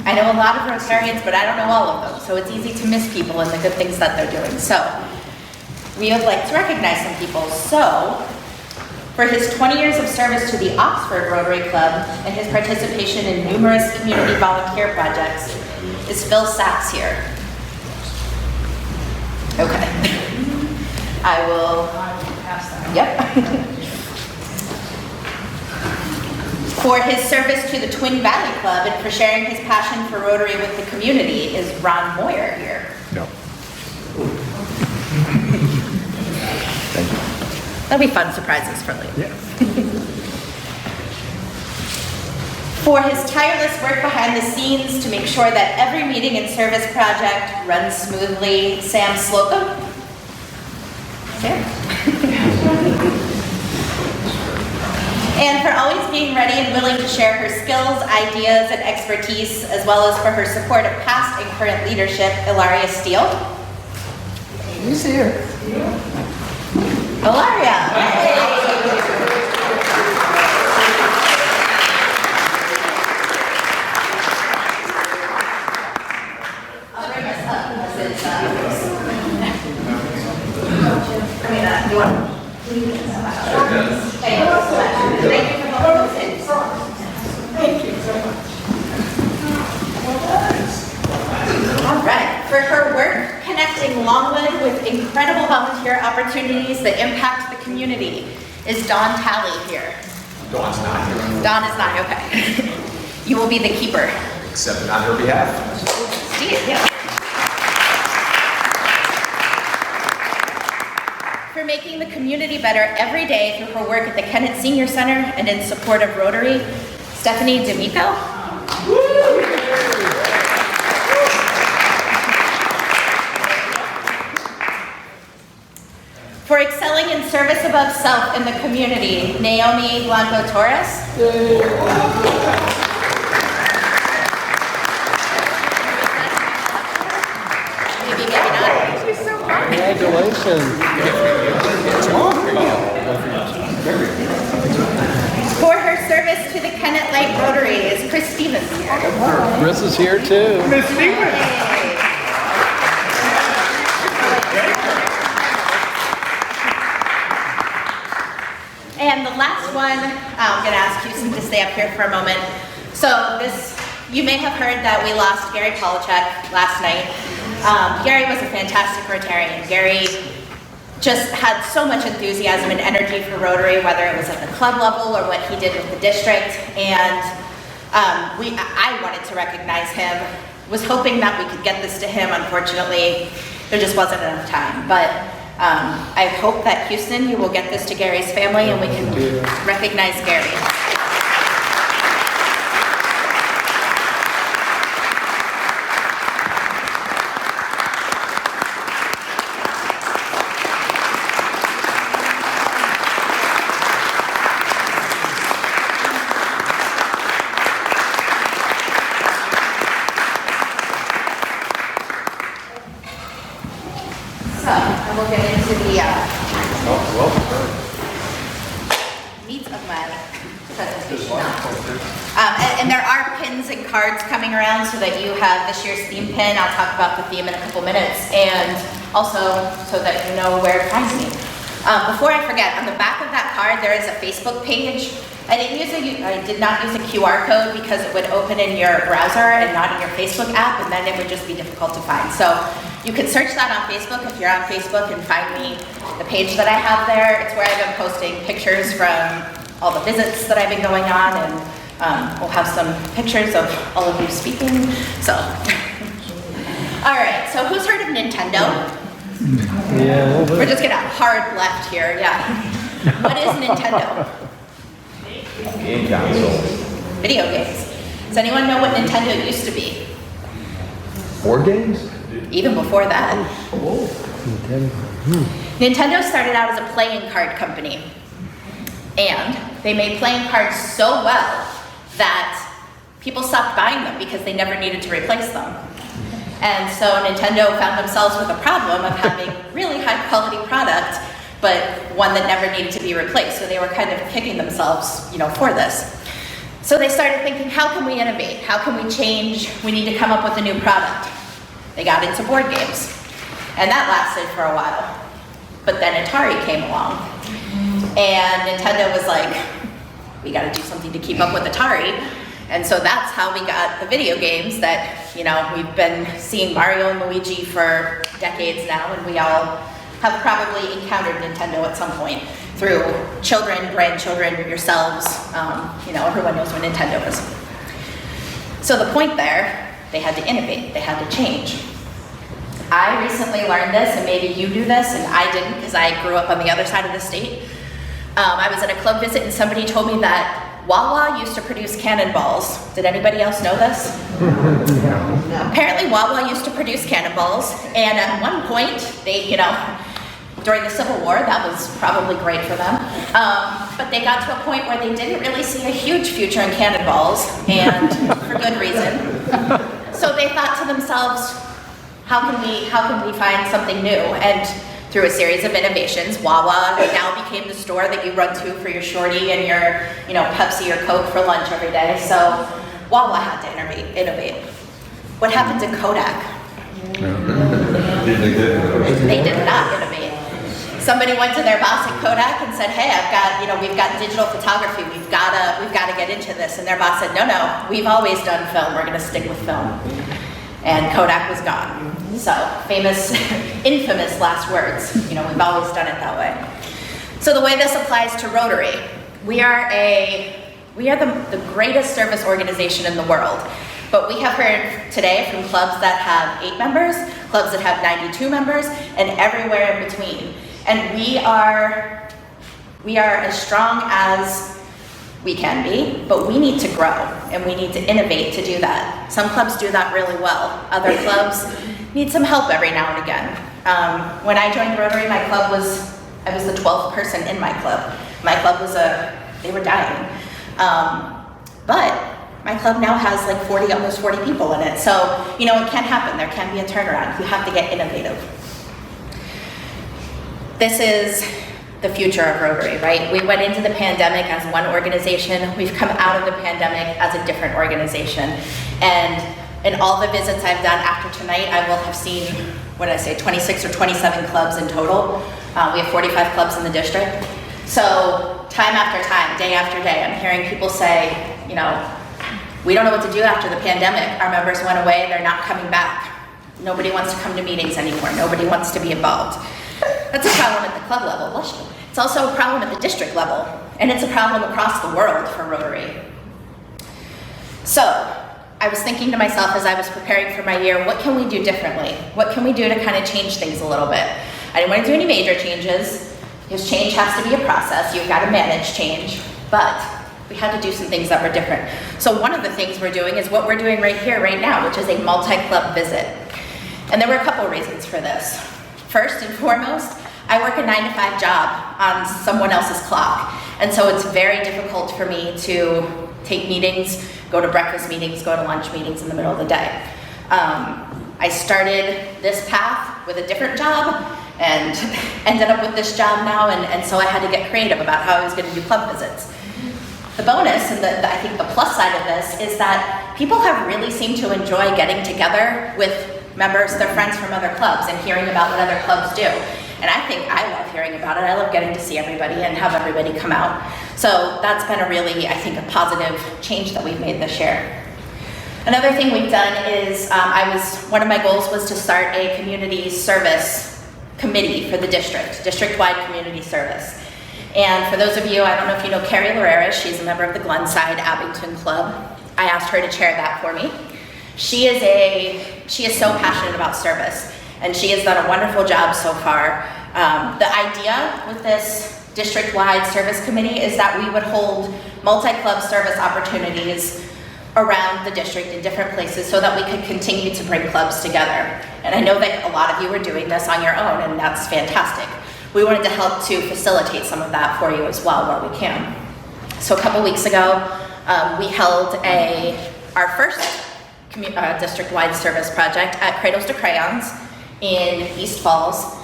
Speaker 11: I know a lot of Rotarians, but I don't know all of them, so it's easy to miss people and the good things that they're doing. So we would like to recognize some people. So for his 20 years of service to the Oxford Rotary Club and his participation in numerous community volunteer projects is Phil Sachs here. Okay. I will pass that. Yep. For his service to the Twin Valley Club and for sharing his passion for Rotary with the community is Ron Moyer here.
Speaker 2: No. Thank you.
Speaker 11: That'll be fun surprises for later.
Speaker 2: Yeah.
Speaker 11: For his tireless work behind the scenes to make sure that every meeting and service project runs smoothly, Sam Slocum. And for always being ready and willing to share her skills, ideas, and expertise, as well as for her support of past and current leadership, Ilaria Steele.
Speaker 1: Who's here?
Speaker 11: Ilaria! Hey. I'll bring this up because it's, you want? Thank you so much. Thank you for both those things. Thank you so much. All right. For her work connecting Longwood with incredible volunteer opportunities that impact the community is Dawn Talley here.
Speaker 8: Dawn's not here.
Speaker 11: Dawn is not, okay. You will be the keeper.
Speaker 8: Except on her behalf.
Speaker 11: Steve, yeah. For making the community better every day through her work at the Kennett Senior Center and in support of Rotary, Stephanie D'Amico. For excelling in service above self in the community, Naomi Blanco Torres. Maybe not.
Speaker 7: Congratulations.
Speaker 11: For her service to the Kennett Light Rotary is Chris Stevens here.
Speaker 7: Chris is here too.
Speaker 11: And the last one, I'm going to ask Houston to stay up here for a moment. So this, you may have heard that we lost Gary Polachek last night. Gary was a fantastic Rotarian. Gary just had so much enthusiasm and energy for Rotary, whether it was at the club level or what he did with the district. And I wanted to recognize him, was hoping that we could get this to him. Unfortunately, there just wasn't enough time. But I hope that Houston, you will get this to Gary's family and we can recognize Gary. We'll get into the meat of my presentation. And there are pins and cards coming around so that you have this year's theme pin. I'll talk about the theme in a couple minutes, and also so that you know where to find me. Before I forget, on the back of that card there is a Facebook page. I did not use a QR code because it would open in your browser and not in your Facebook app, and then it would just be difficult to find. So you can search that on Facebook if you're on Facebook and find me, the page that I have there. It's where I've been posting pictures from all the visits that I've been going on, and we'll have some pictures of all of you speaking. So, all right, so who's heard of Nintendo?
Speaker 7: Yeah.
Speaker 11: We're just gonna hard left here, yeah. What is Nintendo?
Speaker 2: Game console.
Speaker 11: Video games. Does anyone know what Nintendo used to be?
Speaker 2: Board games?
Speaker 11: Even before that. Nintendo started out as a playing card company. And they made playing cards so well that people stopped buying them because they never needed to replace them. And so Nintendo found themselves with a problem of having really high quality product, but one that never needed to be replaced. So they were kind of kicking themselves, for this. So they started thinking, how can we innovate? How can we change? We need to come up with a new product. They got into board games, and that lasted for a while. But then Atari came along, and Nintendo was like, we got to do something to keep up with Atari. And so that's how we got the video games that, we've been seeing Mario and Luigi for decades now, and we all have probably encountered Nintendo at some point through children, grandchildren, yourselves, everyone knows what Nintendo is. So the point there, they had to innovate, they had to change. I recently learned this, and maybe you knew this, and I didn't because I grew up on the other side of the state. I was at a club visit and somebody told me that Wawa used to produce cannonballs. Did anybody else know this? No. Apparently Wawa used to produce cannonballs, and at one point, they, during the Civil War, that was probably great for them. But they got to a point where they didn't really see a huge future in cannonballs, and for good reason. So they thought to themselves, how can we find something new? And through a series of innovations, Wawa now became the store that you run to for your shorty and your, Pepsi or Coke for lunch every day. So Wawa had to innovate. What happened to Kodak? They did not innovate. Somebody went to their boss at Kodak and said, hey, we've got digital photography. We've got to get into this. And their boss said, no, we've always done film. We're going to stick with film. And Kodak was gone. So infamous last words. We've always done it that way. So the way this applies to Rotary, we are the greatest service organization in the world. But we have heard today from clubs that have 8 members, clubs that have 92 members, and everywhere in between. And we are as strong as we can be, but we need to grow and we need to innovate to do that. Some clubs do that really well. Other clubs need some help every now and again. When I joined Rotary, I was the 12th person in my club. My club they were dying. But my club now has like almost 40 people in it. So, it can happen. There can be a turnaround. You have to get innovative. This is the future of Rotary, right? We went into the pandemic as one organization. We've come out of the pandemic as a different organization. And in all the visits I've done after tonight, I will have seen, 26 or 27 clubs in total. We have 45 clubs in the district. So time after time, day after day, I'm hearing people say, we don't know what to do after the pandemic. Our members went away, they're not coming back. Nobody wants to come to meetings anymore. Nobody wants to be involved. That's a problem at the club level. It's also a problem at the district level, and it's a problem across the world for Rotary. So, I was thinking to myself as I was preparing for my year, what can we do differently? What can we do to kind of change things a little bit? I didn't want to do any major changes, because change has to be a process. You've got to manage change, but we had to do some things that were different. So one of the things we're doing is what we're doing right here, right now, which is a multi-club visit. And there were a couple of reasons for this. First and foremost, I work a 9-to-5 job on someone else's clock. And so it's very difficult for me to take meetings, go to breakfast meetings, go to lunch meetings in the middle of the day. I started this path with a different job and ended up with this job now, and so I had to get creative about how I was going to do club visits. The bonus, and I think the plus side of this, is that people have really seemed to enjoy getting together with members, their friends from other clubs, and hearing about what other clubs do. And I love hearing about it. I love getting to see everybody and have everybody come out. So that's been a really, I think, a positive change that we've made this year. Another thing we've done is, one of my goals was to start a community service committee for the district-wide community service. And for those of you, I don't know if you know Carrie Lorera, she's a member of the Glenside Abington Club. I asked her to chair that for me. She is so passionate about service, and she has done a wonderful job so far. The idea with this district-wide service committee is that we would hold multi-club service opportunities around the district in different places so that we could continue to bring clubs together. And I know that a lot of you are doing this on your own, and that's fantastic. We wanted to help to facilitate some of that for you as well where we can. So a couple weeks ago, we held our first district-wide service project at Cradles to Crayons in East Falls.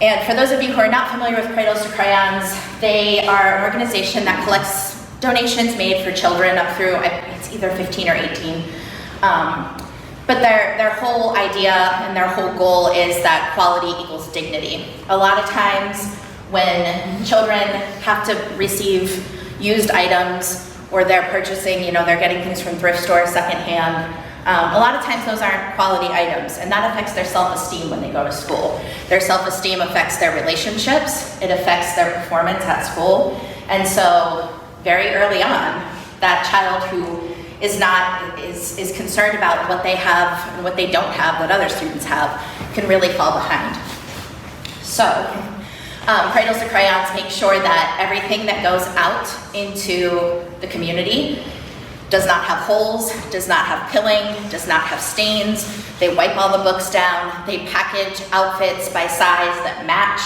Speaker 11: And for those of you who are not familiar with Cradles to Crayons, they are an organization that collects donations made for children up through, it's either 15 or 18. But their whole idea and their whole goal is that quality equals dignity. A lot of times when children have to receive used items or they're purchasing, they're getting things from thrift stores secondhand, a lot of times those aren't quality items, and that affects their self-esteem when they go to school. Their self-esteem affects their relationships, it affects their performance at school, and so very early on, that child who is concerned about what they have and what they don't have that other students have can really fall behind. So, Cradles to Crayons make sure that everything that goes out into the community does not have holes, does not have pilling, does not have stains. They wipe all the books down. They package outfits by size that match.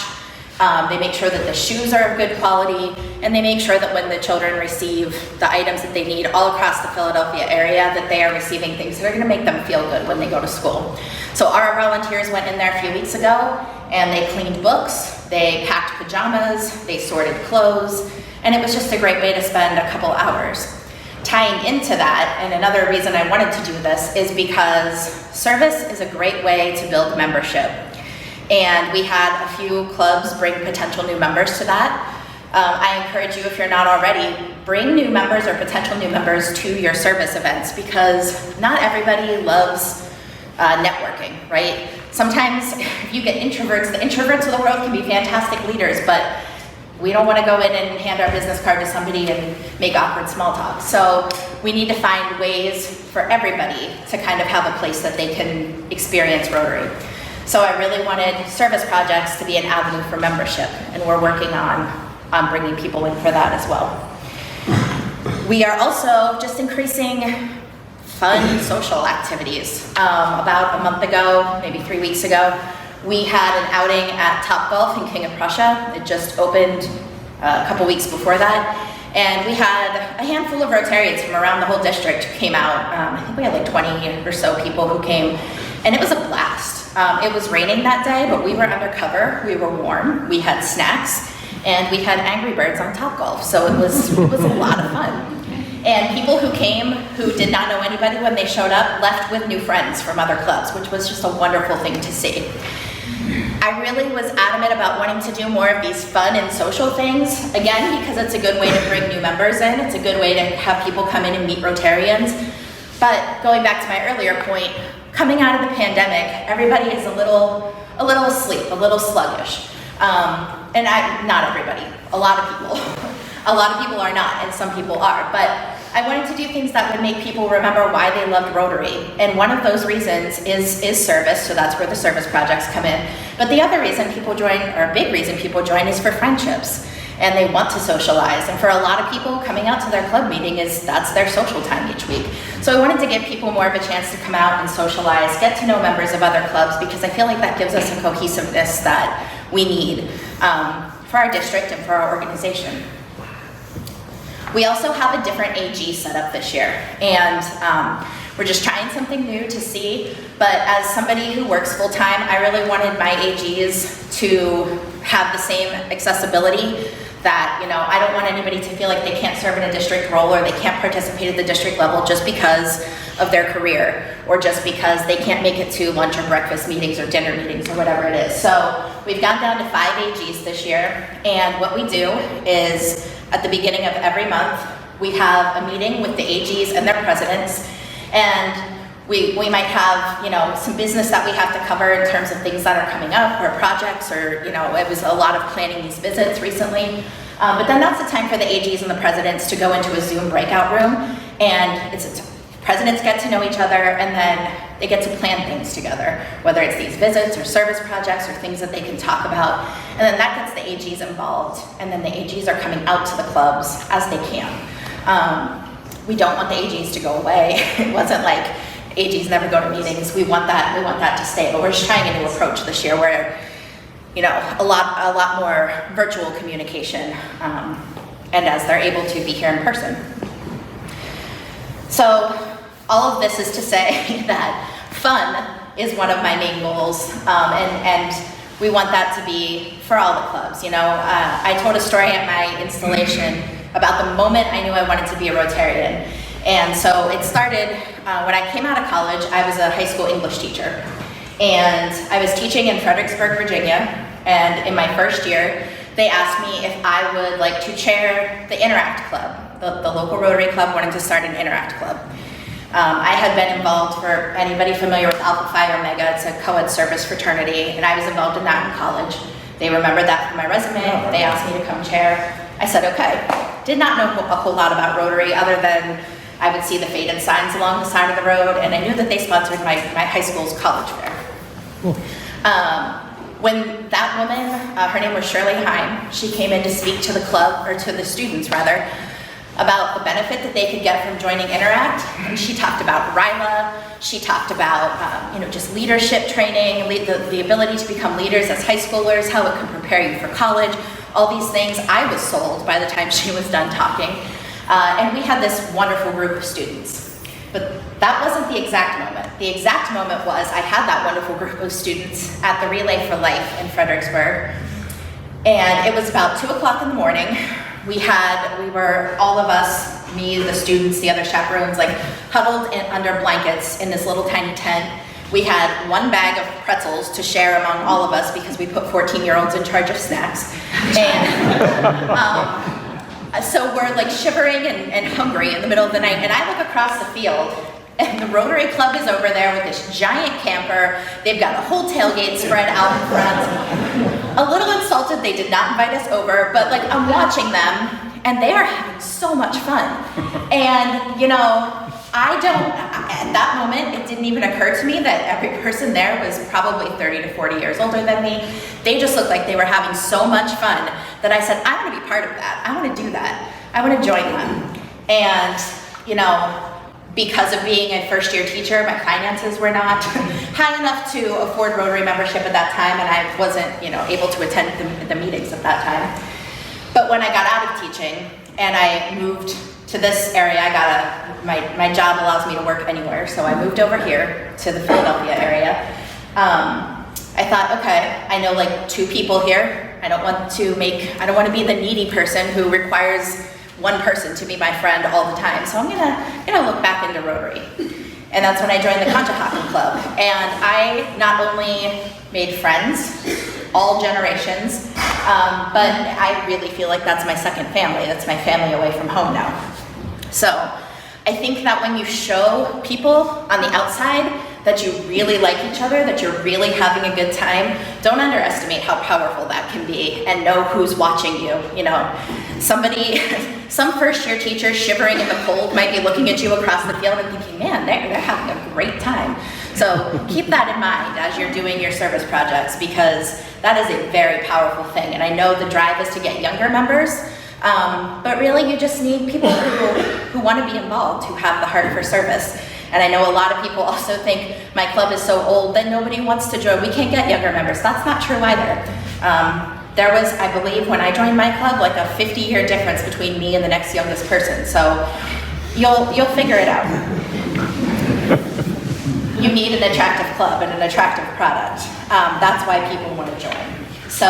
Speaker 11: They make sure that the shoes are of good quality, and they make sure that when the children receive the items that they need all across the Philadelphia area, that they are receiving things that are gonna make them feel good when they go to school. So our volunteers went in there a few weeks ago, and they cleaned books, they packed pajamas, they sorted clothes, and it was just a great way to spend a couple hours. Tying into that, and another reason I wanted to do this is because service is a great way to build membership. And we had a few clubs bring potential new members to that. I encourage you, if you're not already, bring new members or potential new members to your service events, because not everybody loves networking, right? Sometimes if you get introverts, the introverts of the world can be fantastic leaders, but we don't want to go in and hand our business card to somebody and make awkward small talk. So we need to find ways for everybody to kind of have a place that they can experience Rotary. So I really wanted service projects to be an avenue for membership, and we're working on bringing people in for that as well. We are also just increasing fun social activities. About a month ago, maybe 3 weeks ago, we had an outing at Topgolf in King of Prussia. It just opened a couple weeks before that. And we had a handful of Rotarians from around the whole district who came out. I think we had like 20 or so people who came, and it was a blast. It was raining that day, but we were undercover, we were warm, we had snacks, and we had Angry Birds on Topgolf, so it was a lot of fun. And people who came, who did not know anybody when they showed up, left with new friends from other clubs, which was just a wonderful thing to see. I really was adamant about wanting to do more of these fun and social things, again, because it's a good way to bring new members in, it's a good way to have people come in and meet Rotarians. But going back to my earlier point, coming out of the pandemic, everybody is a little asleep, a little sluggish. And not everybody, a lot of people. A lot of people are not, and some people are. But I wanted to do things that would make people remember why they loved Rotary. And one of those reasons is service, so that's where the service projects come in. But the other reason people join, or a big reason people join, is for friendships. And they want to socialize. And for a lot of people, coming out to their club meeting that's their social time each week. So I wanted to give people more of a chance to come out and socialize, get to know members of other clubs, because I feel like that gives us a cohesiveness that we need for our district and for our organization. We also have a different AG set up this year, and we're just trying something new to see, but as somebody who works full-time, I really wanted my AGs to have the same accessibility that, I don't want anybody to feel like they can't serve in a district role or they can't participate at the district level just because of their career or just because they can't make it to lunch or breakfast meetings or dinner meetings or whatever it is. So we've gone down to 5 AGs this year, and what we do is at the beginning of every month, we have a meeting with the AGs and their presidents, and we might have, some business that we have to cover in terms of things that are coming up or projects, or, it was a lot of planning these visits recently. But then that's the time for the AGs and the presidents to go into a Zoom breakout room, and presidents get to know each other, and then they get to plan things together, whether it's these visits or service projects or things that they can talk about. And then that gets the AGs involved, and then the AGs are coming out to the clubs as they can. We don't want the AGs to go away. It wasn't like AGs never go to meetings. We want that to stay, but we're just trying a new approach this year where, a lot more virtual communication, and as they're able to be here in person. So all of this is to say that fun is one of my main goals, and we want that to be for all the clubs. You know, I told a story at my installation about the moment I knew I wanted to be a Rotarian. And so it started when I came out of college. I was a high school English teacher, and I was teaching in Fredericksburg, Virginia. And in my first year, they asked me if I would like to chair the Interact Club. The local Rotary Club wanted to start an Interact Club. I had been involved, for anybody familiar with Alpha Phi Omega, it's a co-ed service fraternity, and I was involved in that in college. They remembered that from my resume. They asked me to come chair. I said, okay. Did not know a whole lot about Rotary other than I would see the faded signs along the side of the road, and I knew that they sponsored my high school's college fair. When that woman, her name was Shirley Heim, she came in to speak to the club, or to the students rather, about the benefit that they could get from joining Interact, and she talked about RILA, she talked about just leadership training, the ability to become leaders as high schoolers, how it could prepare you for college, all these things. I was sold by the time she was done talking, and we had this wonderful group of students. But that wasn't the exact moment. The exact moment was I had that wonderful group of students at the Relay for Life in Fredericksburg, and it was about 2 o'clock in the morning. We were, all of us, me, the students, the other chaperones, like huddled under blankets in this little tiny tent. We had one bag of pretzels to share among all of us because we put 14-year-olds in charge of snacks. And so we're like shivering and hungry in the middle of the night, and I look across the field, and the Rotary Club is over there with this giant camper. They've got a whole tailgate spread out in front. A little insulted they did not invite us over, but like I'm watching them, and they are having so much fun. And at that moment, it didn't even occur to me that every person there was probably 30 to 40 years older than me. They just looked like they were having so much fun that I said, I want to be part of that. I want to do that. I want to join them. And, because of being a first-year teacher, my finances were not high enough to afford Rotary membership at that time, and I wasn't, able to attend the meetings at that time. But when I got out of teaching and I moved to this area, my job allows me to work anywhere, so I moved over here to the Philadelphia area. I thought, okay, I know like 2 people here. I don't want to be the needy person who requires one person to be my friend all the time. So I'm gonna look back into Rotary. And that's when I joined the Conshohocken Club. And I not only made friends, all generations, but I really feel like that's my second family. That's my family away from home now. So I think that when you show people on the outside that you really like each other, that you're really having a good time, don't underestimate how powerful that can be, and know who's watching you. Some first-year teacher shivering in the cold might be looking at you across the field and thinking, man, they're having a great time. So keep that in mind as you're doing your service projects, because that is a very powerful thing. And I know the drive is to get younger members, but really you just need people who want to be involved, who have the heart for service. And I know a lot of people also think my club is so old that nobody wants to join. We can't get younger members. That's not true either. There was, I believe, when I joined my club, like a 50-year difference between me and the next youngest person. So you'll figure it out. You need an attractive club and an attractive product. That's why people want to join. So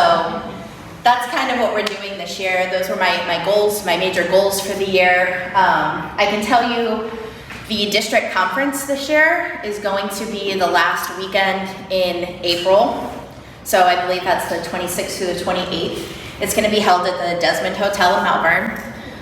Speaker 11: that's kind of what we're doing this year. Those were my goals, my major goals for the year. I can tell you the district conference this year is going to be the last weekend in April. So I believe that's the 26th through the 28th. It's going to be held at the Desmond Hotel in Malvern.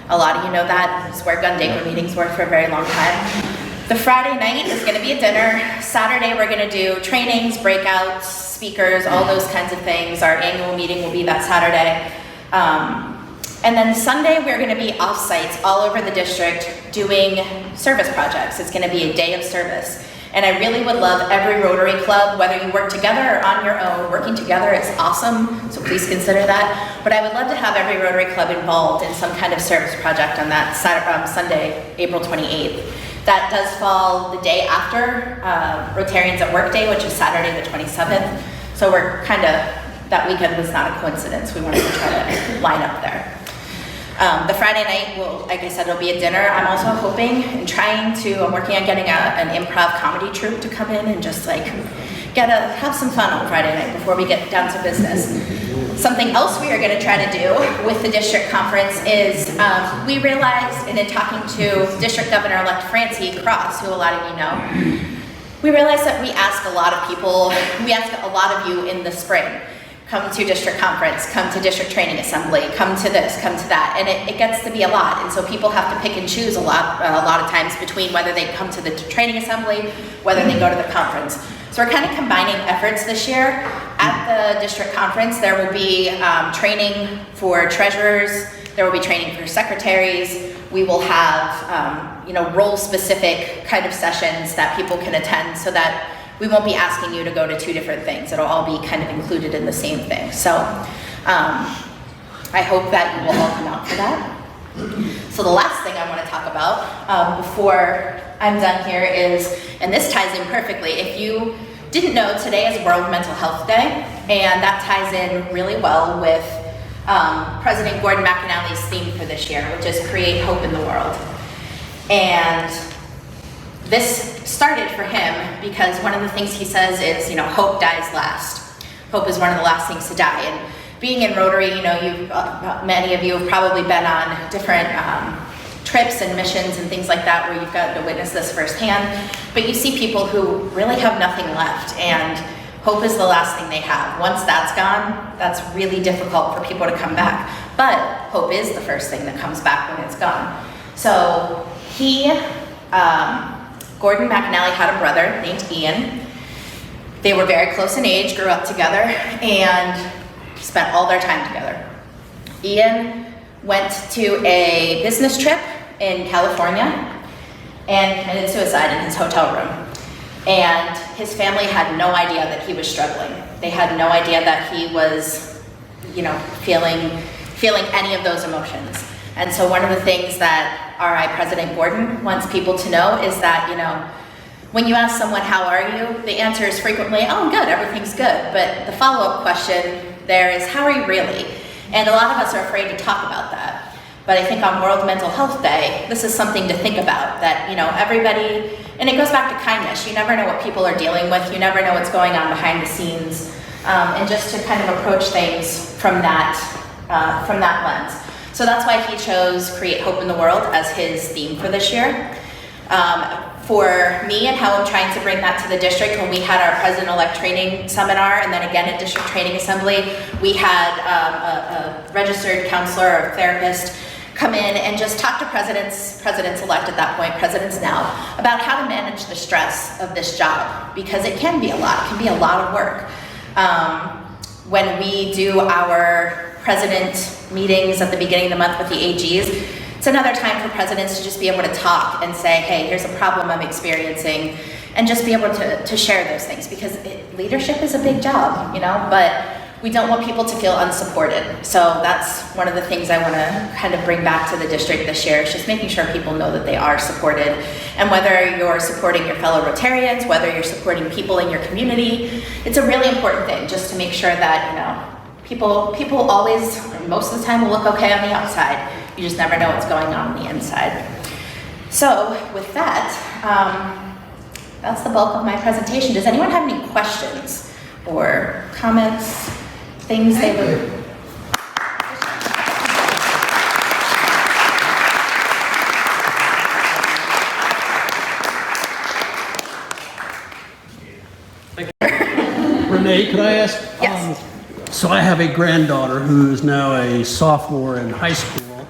Speaker 11: A lot of you know that. It's where Gun Daker meetings were for a very long time. The Friday night is going to be a dinner. Saturday we're going to do trainings, breakouts, speakers, all those kinds of things. Our annual meeting will be that Saturday. And then Sunday we're going to be off-sites all over the district doing service projects. It's going to be a day of service. And I really would love every Rotary Club, whether you work together or on your own, working together is awesome, so please consider that. But I would love to have every Rotary Club involved in some kind of service project on that Sunday, April 28th. That does fall the day after Rotarians at Work Day, which is Saturday the 27th. So we're that weekend was not a coincidence. We wanted to try to line up there. The Friday night will, like I said, it'll be a dinner. I'm also hoping and I'm working on getting an improv comedy troupe to come in and just like have some fun on Friday night before we get down to business. Something else we are going to try to do with the district conference is we realized, and in talking to District Governor-elect Francie Cross, who a lot of you know, we realized that we ask a lot of you in the spring, come to district conference, come to district training assembly, come to this, come to that, and it gets to be a lot, and so people have to pick and choose a lot of times between whether they come to the training assembly, whether they go to the conference. So we're kind of combining efforts this year. At the district conference, there will be training for treasurers, there will be training for secretaries, we will have role-specific kind of sessions that people can attend so that we won't be asking you to go to two different things. It'll all be kind of included in the same thing. So I hope that you will all come out for that. So the last thing I want to talk about before I'm done here is, and this ties in perfectly, if you didn't know, today is World Mental Health Day, and that ties in really well with President Gordon McAnally's theme for this year, which is Create Hope in the World. And this started for him because one of the things he says is, hope dies last. Hope is one of the last things to die. And being in Rotary, many of you have probably been on different trips and missions and things like that where you've got to witness this firsthand. But you see people who really have nothing left, and hope is the last thing they have. Once that's gone, that's really difficult for people to come back. But hope is the first thing that comes back when it's gone. So Gordon McAnally had a brother named Ian. They were very close in age, grew up together, and spent all their time together. Ian went to a business trip in California and committed suicide in his hotel room. And his family had no idea that he was struggling. They had no idea that he was, feeling any of those emotions. And so one of the things that RI President Gordon wants people to know is that, when you ask someone, how are you? The answer is frequently, oh, I'm good, everything's good. But the follow-up question there is, how are you really? And a lot of us are afraid to talk about that. But I think on World Mental Health Day, this is something to think about, that, everybody, and it goes back to kindness. You never know what people are dealing with. You never know what's going on behind the scenes. And just to kind of approach things from that lens. So that's why he chose Create Hope in the World as his theme for this year. For me and how I'm trying to bring that to the district, when we had our President-elect training seminar, and then again at District Training Assembly, we had a registered counselor or therapist come in and just talk to presidents-elect at that point, presidents now, about how to manage the stress of this job, because it can be a lot. It can be a lot of work. When we do our president meetings at the beginning of the month with the AGs, it's another time for presidents to just be able to talk and say, hey, here's a problem I'm experiencing, and just be able to share those things, because leadership is a big job, but we don't want people to feel unsupported. So that's one of the things I want to kind of bring back to the district this year, is just making sure people know that they are supported. And whether you're supporting your fellow Rotarians, whether you're supporting people in your community, it's a really important thing just to make sure that, people always, most of the time, will look okay on the outside. You just never know what's going on the inside. So with that, that's the bulk of my presentation. Does anyone have any questions or comments, things they would?
Speaker 2: Renee, could I ask?
Speaker 11: Yes.
Speaker 2: So I have a granddaughter who is now a sophomore in high school,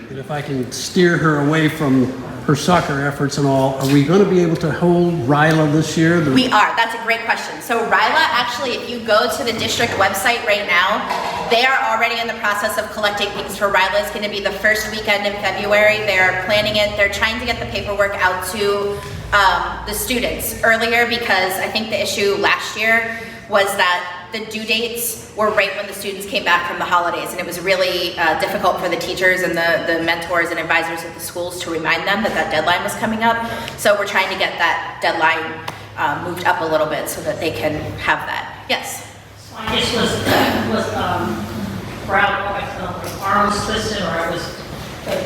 Speaker 2: and if I can steer her away from her soccer efforts and all, are we going to be able to hold RILA this year?
Speaker 11: We are. That's a great question. So RILA, actually, if you go to the district website right now, they are already in the process of collecting things for RILA. It's going to be the first weekend in February. They're planning it. They're trying to get the paperwork out to the students earlier, because I think the issue last year was that the due dates were right when the students came back from the holidays, and it was really difficult for the teachers and the mentors and advisors at the schools to remind them that that deadline was coming up. So we're trying to get that deadline moved up a little bit so that they can have that. Yes?
Speaker 12: So I just was proud of my arms twisted, or I was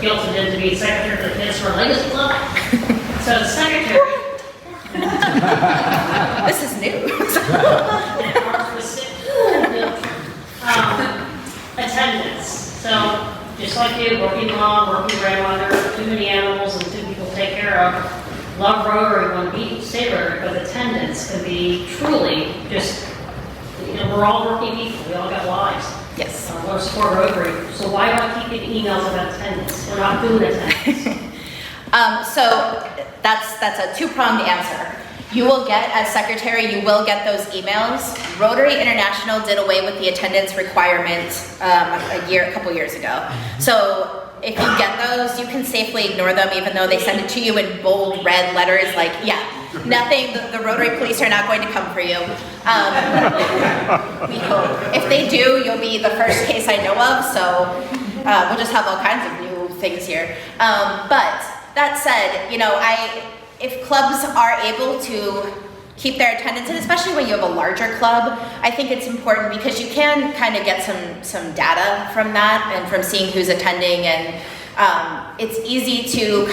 Speaker 12: guilted into being secretary for the Kennett Square Light Club. So the secretary.
Speaker 11: This is new.
Speaker 12: Attendance. So just like you, working mom, working grandmother, too many animals and too people to take care of. Love Rotary, want to be stay Rotary, but attendance can be truly just, we're all working people. We all got lives.
Speaker 11: Yes.
Speaker 12: We're support Rotary. So why do I keep getting emails about attendance? We're not doing attendance.
Speaker 11: So that's a two-pronged answer. You will get, as secretary, you will get those emails. Rotary International did away with the attendance requirement a couple years ago. So if you get those, you can safely ignore them, even though they send it to you in bold red letters, like, yeah, nothing, the Rotary police are not going to come for you. We hope. If they do, you'll be the first case I know of, so we'll just have all kinds of new things here. But that said, if clubs are able to keep their attendance, and especially when you have a larger club, I think it's important because you can kind of get some data from that and from seeing who's attending, and it's easy to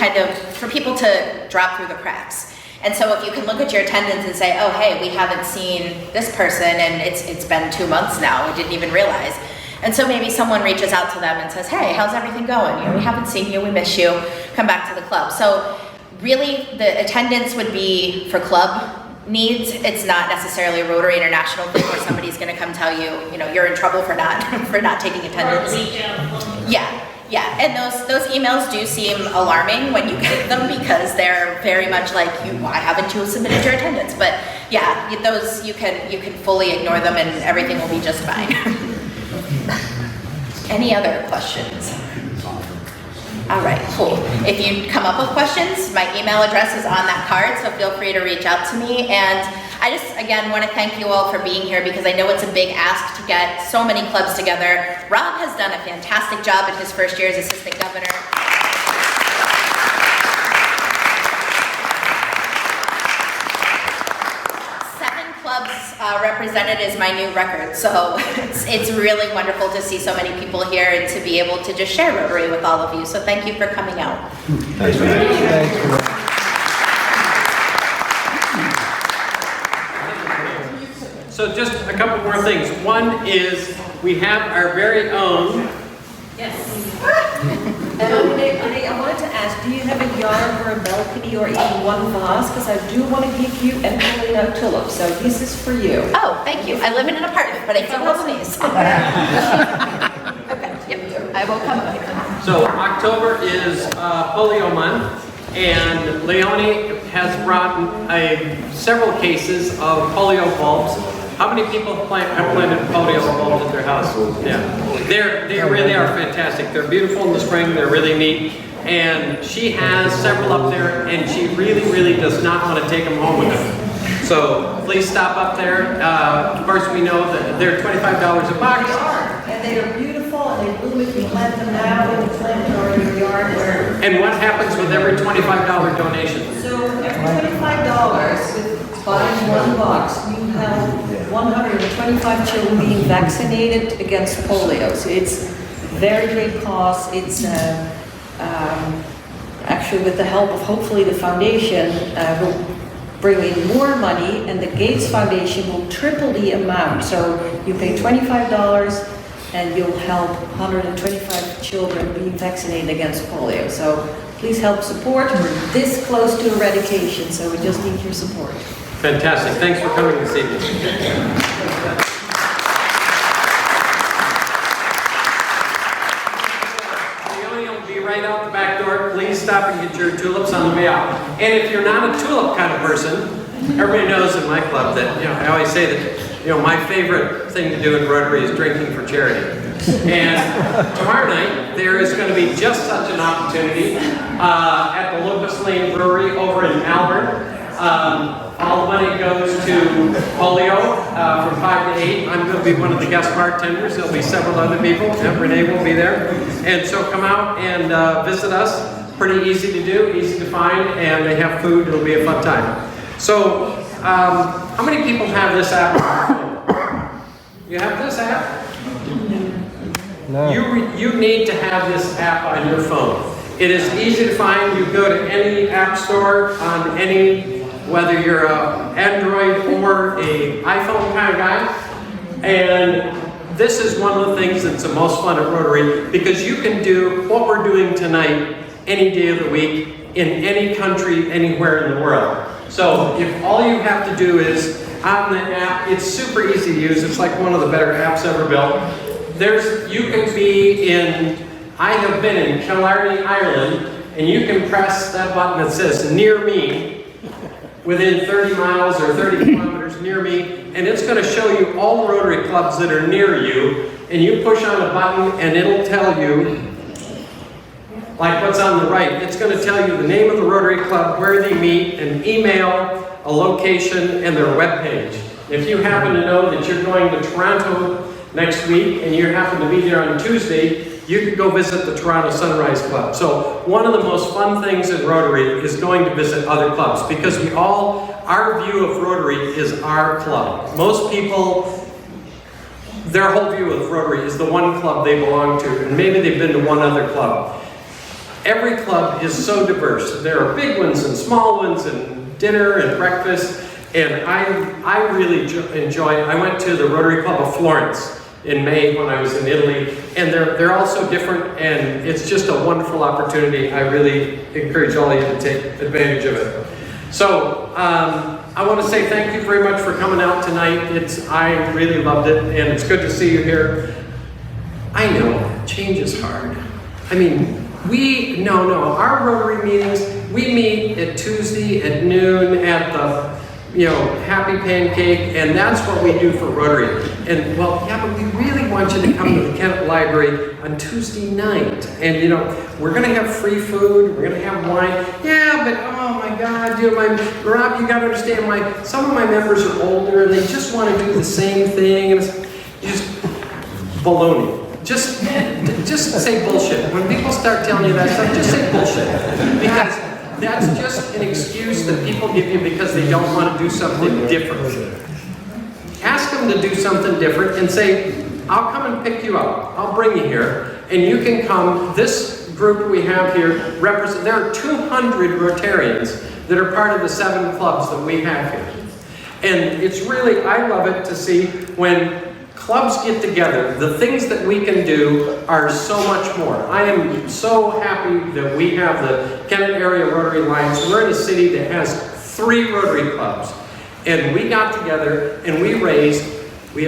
Speaker 11: for people to drop through the cracks. And so if you can look at your attendance and say, oh hey, we haven't seen this person and it's been 2 months now, we didn't even realize. And so maybe someone reaches out to them and says, hey, how's everything going? We haven't seen you, we miss you, come back to the club. So really, the attendance would be for club needs. It's not necessarily a Rotary International thing where somebody's going to come tell you, you're in trouble for not taking attendance. Yeah, and those emails do seem alarming when you get them because they're very much like, why haven't you submitted your attendance? But yeah, those you can fully ignore them and everything will be just fine. Any other questions? All right, cool. If you come up with questions, my email address is on that card, so feel free to reach out to me. And I just, again, want to thank you all for being here because I know it's a big ask to get so many clubs together. Rob has done a fantastic job in his first year as assistant governor. 7 clubs represented is my new record, so it's really wonderful to see so many people here and to be able to just share Rotary with all of you. So thank you for coming out.
Speaker 2: Thanks,
Speaker 3: So just a couple more things. One is we have our very own.
Speaker 9: Yes. Renee, I wanted to ask, do you have a yard or a balcony or even one vase? Because I do want to give you an Angelina tulip, so this is for you.
Speaker 11: Oh, thank you. I live in an apartment, but I still have space. Okay, yep, I will come up here.
Speaker 3: So October is polio month, and Leonie has brought several cases of polio bulbs. How many people have planted polio bulbs at their house? Yeah, they really are fantastic. They're beautiful in the spring. They're really neat. And she has several up there, and she really does not want to take them home with her. So please stop up there. Of course, we know that they're $25 a box.
Speaker 9: They are, and they are beautiful, and they bloom if you plant them now in the plant or in your yard.
Speaker 3: And what happens with every $25 donation?
Speaker 9: So every $25 with buying one box, you have 125 children being vaccinated against polio. So it's very great cause. It's actually with the help of hopefully the foundation will bring in more money, and the Gates Foundation will triple the amount. So you pay $25 and you'll help 125 children being vaccinated against polio. So please help support. We're this close to eradication, so we just need your support.
Speaker 3: Fantastic. Thanks for coming this evening. Leonie will be right out the back door. Please stop and get your tulips on the way out. And if you're not a tulip kind of person, everybody knows in my club that, I always say that, my favorite thing to do in Rotary is drinking for charity. And tomorrow night, there is going to be just such an opportunity at the Lucas Lane Brewery over in Malvern. All the money goes to polio from 5 to 8. I'm going to be one of the guest bartenders. There'll be several other people. Renee will be there. And so come out and visit us. Pretty easy to do, easy to find, and they have food. It'll be a fun time. So, how many people have this app? You have this app? you need to have this app on your phone. It is easy to find. You go to any app store on any, whether you're an Android or a iPhone kind of guy. And this is one of the things that's the most fun at Rotary, because you can do what we're doing tonight any day of the week in any country, anywhere in the world. So if all you have to do is on the app, it's super easy to use. It's like one of the better apps ever built. You can be in, I have been in Killarney, Ireland, and you can press that button that says near me, within 30 miles or 30 kilometers near me, and it's going to show you all the Rotary clubs that are near you, and you push on a button and it'll tell you, like what's on the right, it's going to tell you the name of the Rotary Club, where they meet, an email, a location, and their webpage. If you happen to know that you're going to Toronto next week and you happen to be there on Tuesday, you could go visit the Toronto Sunrise Club. So one of the most fun things in Rotary is going to visit other clubs, because our view of Rotary is our club. Most people, their whole view of Rotary is the one club they belong to, and maybe they've been to one other club. Every club is so diverse. There are big ones and small ones and dinner and breakfast, and I really enjoy. I went to the Rotary Club of Florence in May when I was in Italy, and they're all so different, and it's just a wonderful opportunity. I really encourage all of you to take advantage of it. So I want to say thank you very much for coming out tonight. I really loved it, and it's good to see you here. I know, change is hard. I mean, our Rotary meetings, we meet at Tuesday at noon at the, Happy Pancake, and that's what we do for Rotary. And well, yeah, but we really want you to come to the Kennett Library on Tuesday night. And we're gonna have free food, we're gonna have wine. Yeah, but oh my God, Rob, you gotta understand, some of my members are older and they just want to do the same thing, and it's just baloney. Just say bullshit. When people start telling you that stuff, just say bullshit. Because that's just an excuse that people give you because they don't want to do something different. Ask them to do something different and say, I'll come and pick you up. I'll bring you here. And you can come. This group we have here there are 200 Rotarians that are part of the 7 clubs that we have here. And it's really, I love it to see when clubs get together, the things that we can do are so much more. I am so happy that we have the Kennett Area Rotary Alliance. We're in a city that has 3 Rotary clubs. And we got together and we are raising, we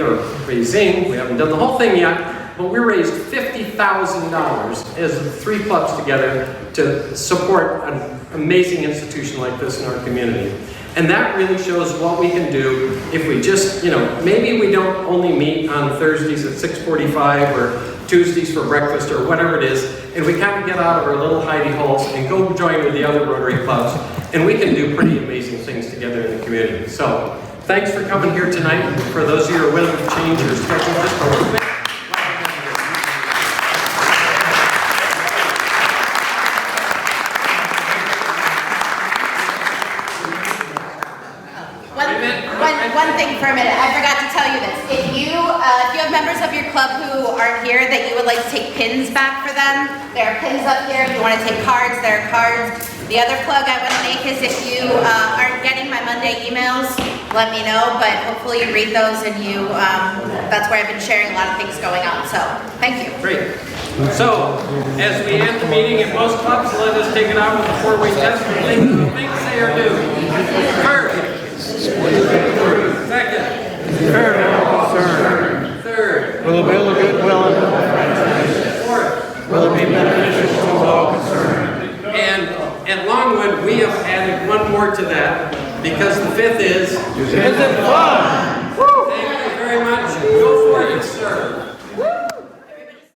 Speaker 3: haven't done the whole thing yet, but we raised $50,000 as the 3 clubs together to support an amazing institution like this in our community. And that really shows what we can do if we just, maybe we don't only meet on Thursdays at 6:45 or Tuesdays for breakfast or whatever it is, and we kind of get out of our little hidey holes and go join with the other Rotary clubs, and we can do pretty amazing things together in the community. So, thanks for coming here tonight. For those of you who are willing to change your schedule just a little bit.
Speaker 11: One thing for a minute, I forgot to tell you this. If you have members of your club who aren't here that you would like to take pins back for them, there are pins up here. If you want to take cards, there are cards. The other plug I want to make is if you aren't getting my Monday emails, let me know, but hopefully you read those and that's where I've been sharing a lot of things going on. So, thank you.
Speaker 3: Great. So, as we end the meeting at most clubs, let us take it out with a 4-way test. Things say or do. First. Second. Third.
Speaker 2: Will it build goodwill and
Speaker 3: Fourth.
Speaker 2: will it be beneficial to all concerned?
Speaker 3: And at Longwood, we have added one more to that because the 5th is...
Speaker 2: Is it fun?
Speaker 3: Thank you very much. Go for it, sir.